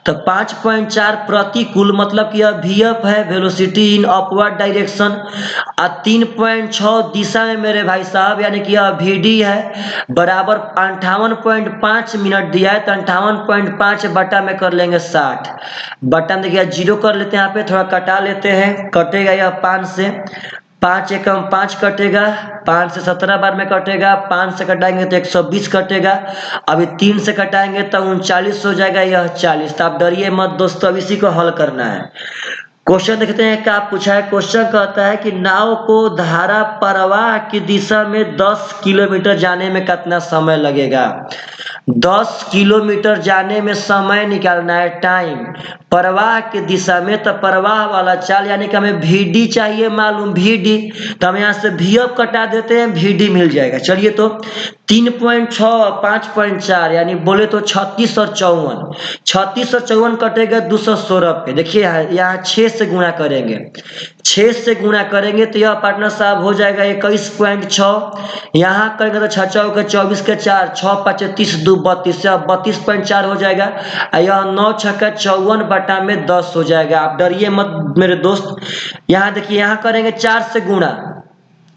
Speaker 1: तो 5.4 प्रतिकूल मतलब कि यह VF है, वेलोसिटी इन अपवर्ड डायरेक्शन, और 3.6 दिशा में मेरे भाई साहब यानी कि यह VD है, बराबर 58.5 मिनट दिया है, तो 58.5 बटा में कर लेंगे 60, बटा में देखिए 0 कर लेते हैं, यहाँ पे थोड़ा कटा लेते हैं, कटेगा यह 5 से, 5 एकम 5 कटेगा, 5 से 17 बार में कटेगा, 5 से कटाएंगे तो 120 कटेगा, अभी 3 से कटाएंगे तो 39 हो जाएगा, यह 40। तो आप डरिए मत दोस्तों, अब इसी को हल करना है। क्वेश्चन देखते हैं क्या पूछा है। क्वेश्चन कहता है कि नाव को धारा प्रवाह की दिशा में 10 किलोमीटर जाने में कितना समय लगेगा। 10 किलोमीटर जाने में समय निकालना है, टाइम, प्रवाह की दिशा में, तो प्रवाह वाला चाल यानी कि हमें VD चाहिए मालूम, VD, तो हम यहाँ से VF कटा देते हैं, VD मिल जाएगा। चलिए तो 3.6 और 5.4 यानी बोले तो 36 और 54, 36 और 54 कटेगा 216 पे। देखिए यहाँ 6 से गुणा करेंगे, 6 से गुणा करेंगे तो यह पार्टनर साहब हो जाएगा 21.6, यहाँ करेंगे तो 6 चौके 24 के 4, 6 5 30 2 32, 32.4 हो जाएगा, यह 9 छक्का 54 बटा में 10 हो जाएगा। आप डरिए मत मेरे दोस्त, यहाँ देखिए यहाँ करेंगे 4 से गुणा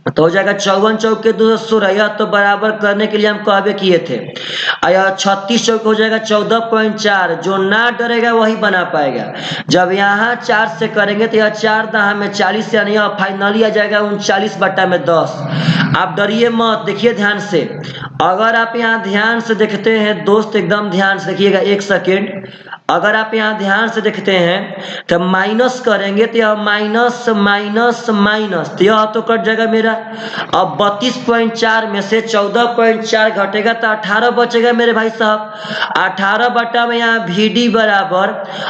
Speaker 1: तो हो जाएगा 54 चौक के 216, यह तो बराबर करने के लिए हम कहबे किए थे। 36 चौक हो जाएगा 14.4, जो ना डरेगा वही बना पाएगा। जब यहाँ 4 से करेंगे तो यह 4 दहा में 40, यानी यह फाइनली आ जाएगा 39 बटा में 10। आप डरिए मत, देखिए ध्यान से, अगर आप यहाँ ध्यान से देखते हैं दोस्त, एकदम ध्यान से देखिएगा, 1 सेकेंड, अगर आप यहाँ ध्यान से देखते हैं तो माइनस करेंगे तो यह माइनस माइनस माइनस, तो यह तो कट जाएगा मेरा। अब 32.4 में से 14.4 घटेगा तो 18 बचेगा मेरे भाई साहब, 18 बटा में यहाँ VD बराबर,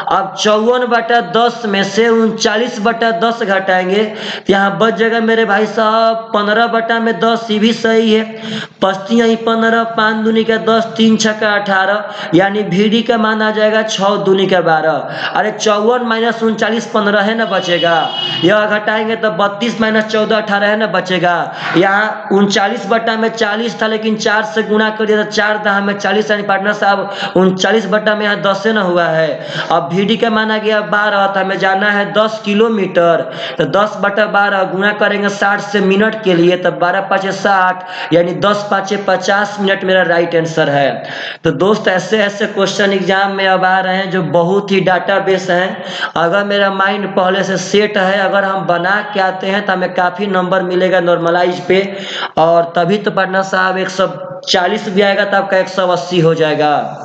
Speaker 1: अब 54 बटा 10 में से 39 बटा 10 घटाएंगे तो यहाँ बच जाएगा मेरे भाई साहब 15 बटा में 10, ये भी सही है, 5 15, 5 दूनी का 10, 3 छक्का 18, यानी VD का मान आ जाएगा 6 दूनी का 12। अरे 54 माइनस 39 15 है ना बचेगा, यह घटाएंगे तो 32 माइनस 14 18 है ना बचेगा। यहाँ 39 बटा में 40 था, लेकिन 4 से गुणा कर दिया तो 4 दहा में 40, यानी पार्टनर साहब 39 बटा में यहाँ 10 से ना हुआ है। अब VD का मान आ गया 12, तो हमें जाना है 10 किलोमीटर, तो 10 बटा 12 गुणा करेंगे 60 से मिनट के लिए, तब 12 5 60, यानी 10 5 50 मिनट मेरा राइट आंसर है। तो दोस्त ऐसे ऐसे क्वेश्चन एग्जाम में अब आ रहे हैं जो बहुत ही डाटाबेस हैं। अगर मेरा माइंड पहले से सेट है, अगर हम बना के आते हैं तो हमें काफ़ी नंबर मिलेगा नॉर्मलाइज पे, और तभी तो पार्टनर साहब 40 भी आएगा तो आपका 180 हो जाएगा।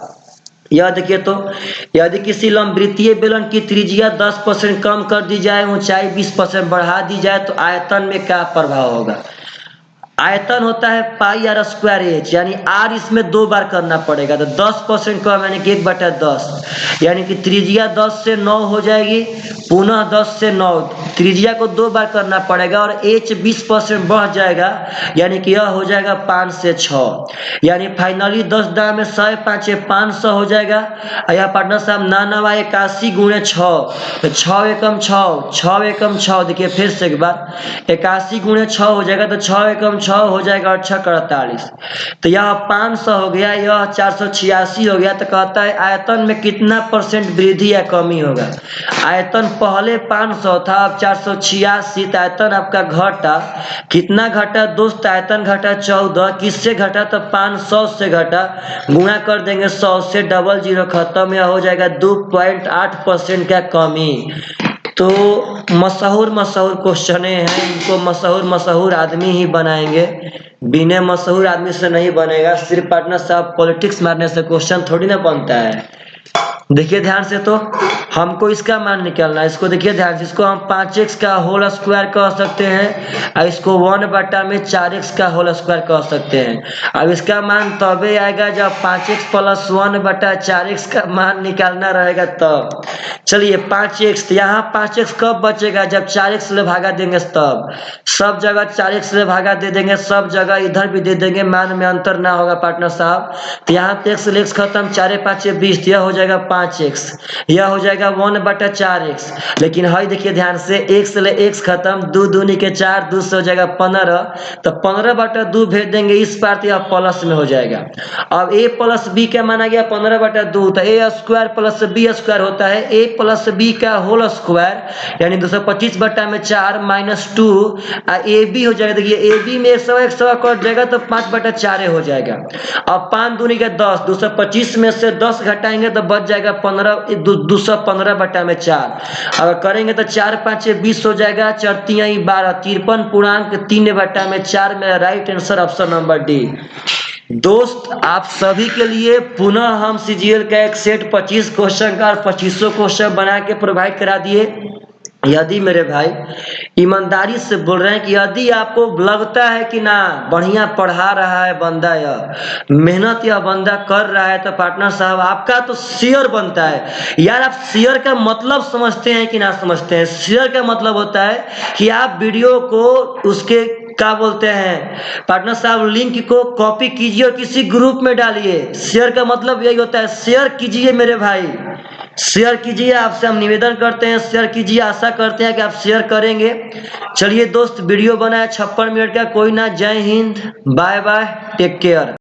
Speaker 1: यह देखिए तो, यदि किसी लंबवृत्तीय बेलन की त्रिज्या 10% कम कर दी जाए, ऊंचाई 20% बढ़ा दी जाए तो आयतन में क्या प्रभाव होगा। आयतन होता है पाई आर स्क्वायर एच, यानी आर इसमें 2 बार करना पड़ेगा, तो 10% कम यानी कि 1/10, यानी कि त्रिज्या 10 से 9 हो जाएगी, पुनः 10 से 9, त्रिज्या को 2 बार करना पड़ेगा और एच 20% बढ़ जाएगा, यानी कि यह हो जाएगा 5 से 6, यानी फाइनली 10 दाम में 100 5 500 हो जाएगा। यह पार्टनर साहब 99 81 गुणे 6, तो 6 एकम 6, 6 एकम 6, देखिए फिर से एक बार 81 गुणे 6 हो जाएगा, तो 6 एकम 6 हो जाएगा और 6 48, तो यह 500 हो गया, यह 486 हो गया। तो कहता है आयतन में कितना परसेंट वृद्धि या कमी होगा। आयतन पहले 500 था, अब 486, तो आयतन आपका घटा, कितना घटा दोस्त, आयतन घटा 14, किससे घटा तो 500 से घटा, गुणा कर देंगे 100 से, डबल जीरो खत्म, यह हो जाएगा 2.8% का कमी। तो मशहूर क्वेश्चन हैं, इनको मशहूर आदमी ही बनाएंगे, बिना मशहूर आदमी से नहीं बनेगा। सिर्फ पार्टनर साहब पॉलिटिक्स मारने से क्वेश्चन थोड़ी ना बनता है। देखिए ध्यान से, तो हमको इसका मान निकालना है, इसको देखिए ध्यान से, इसको हम 5x का होल स्क्वायर कह सकते हैं और इसको 1/4x का होल स्क्वायर कह सकते हैं। अब इसका मान तबे आएगा जब 5x + 1/4x का मान निकालना रहेगा तब। चलिए 5x, तो यहाँ 5x कब बचेगा, जब 4x से भागा देंगे तब। सब जगह 4x से भागा दे देंगे, सब जगह इधर भी दे देंगे, मान में अंतर ना होगा पार्टनर साहब। तो यहाँ पे x x खत्म, 4 5 20, यह हो जाएगा 5x, यह हो जाएगा 1/4x। लेकिन हाई देखिए ध्यान से, x ले x खत्म, 2 दूनी के 4, 2 से हो जाएगा 15, तो 15/2 भेज देंगे इस पार, तो यह प्लस में हो जाएगा। अब a + b क्या माना गया 15/2, तो a² + b² होता है a + b का होल स्क्वायर, यानी 225/4 - 2 ab हो जाएगा। देखिए ab में 100 कट जाएगा तो 5/4 हो जाएगा। अब 5 दूनी के 10, 225 में से 10 घटाएंगे तो बच जाएगा 215/4। अगर करेंगे तो 4 5 20 हो जाएगा, 4 3 12, 53.3/4 मेरा right answer option number D. दोस्त आप सभी के लिए पुनः हम सीजीएल का एक सेट 25 क्वेश्चन का और 2500 क्वेश्चन बना के प्रोवाइड करा दिए। यदि मेरे भाई ईमानदारी से बोल रहे हैं कि यदि आपको लगता है कि ना बढ़िया पढ़ा रहा है बंदा, या मेहनत यह बंदा कर रहा है, तो पार्टनर साहब आपका तो शेयर बनता है। यार आप शेयर का मतलब समझते हैं कि ना समझते हैं। शेयर का मतलब होता है कि आप वीडियो को उसके क्या बोलते हैं पार्टनर साहब, लिंक को कॉपी कीजिए और किसी ग्रुप में डालिए। शेयर का मतलब यही होता है, शेयर कीजिए मेरे भाई, शेयर कीजिए। आपसे हम निवेदन करते हैं, शेयर कीजिए, आशा करते हैं कि आप शेयर करेंगे। चलिए दोस्त, वीडियो बनाया 56 मिनट का, कोई ना। जय हिंद, बाय बाय, टेक केयर।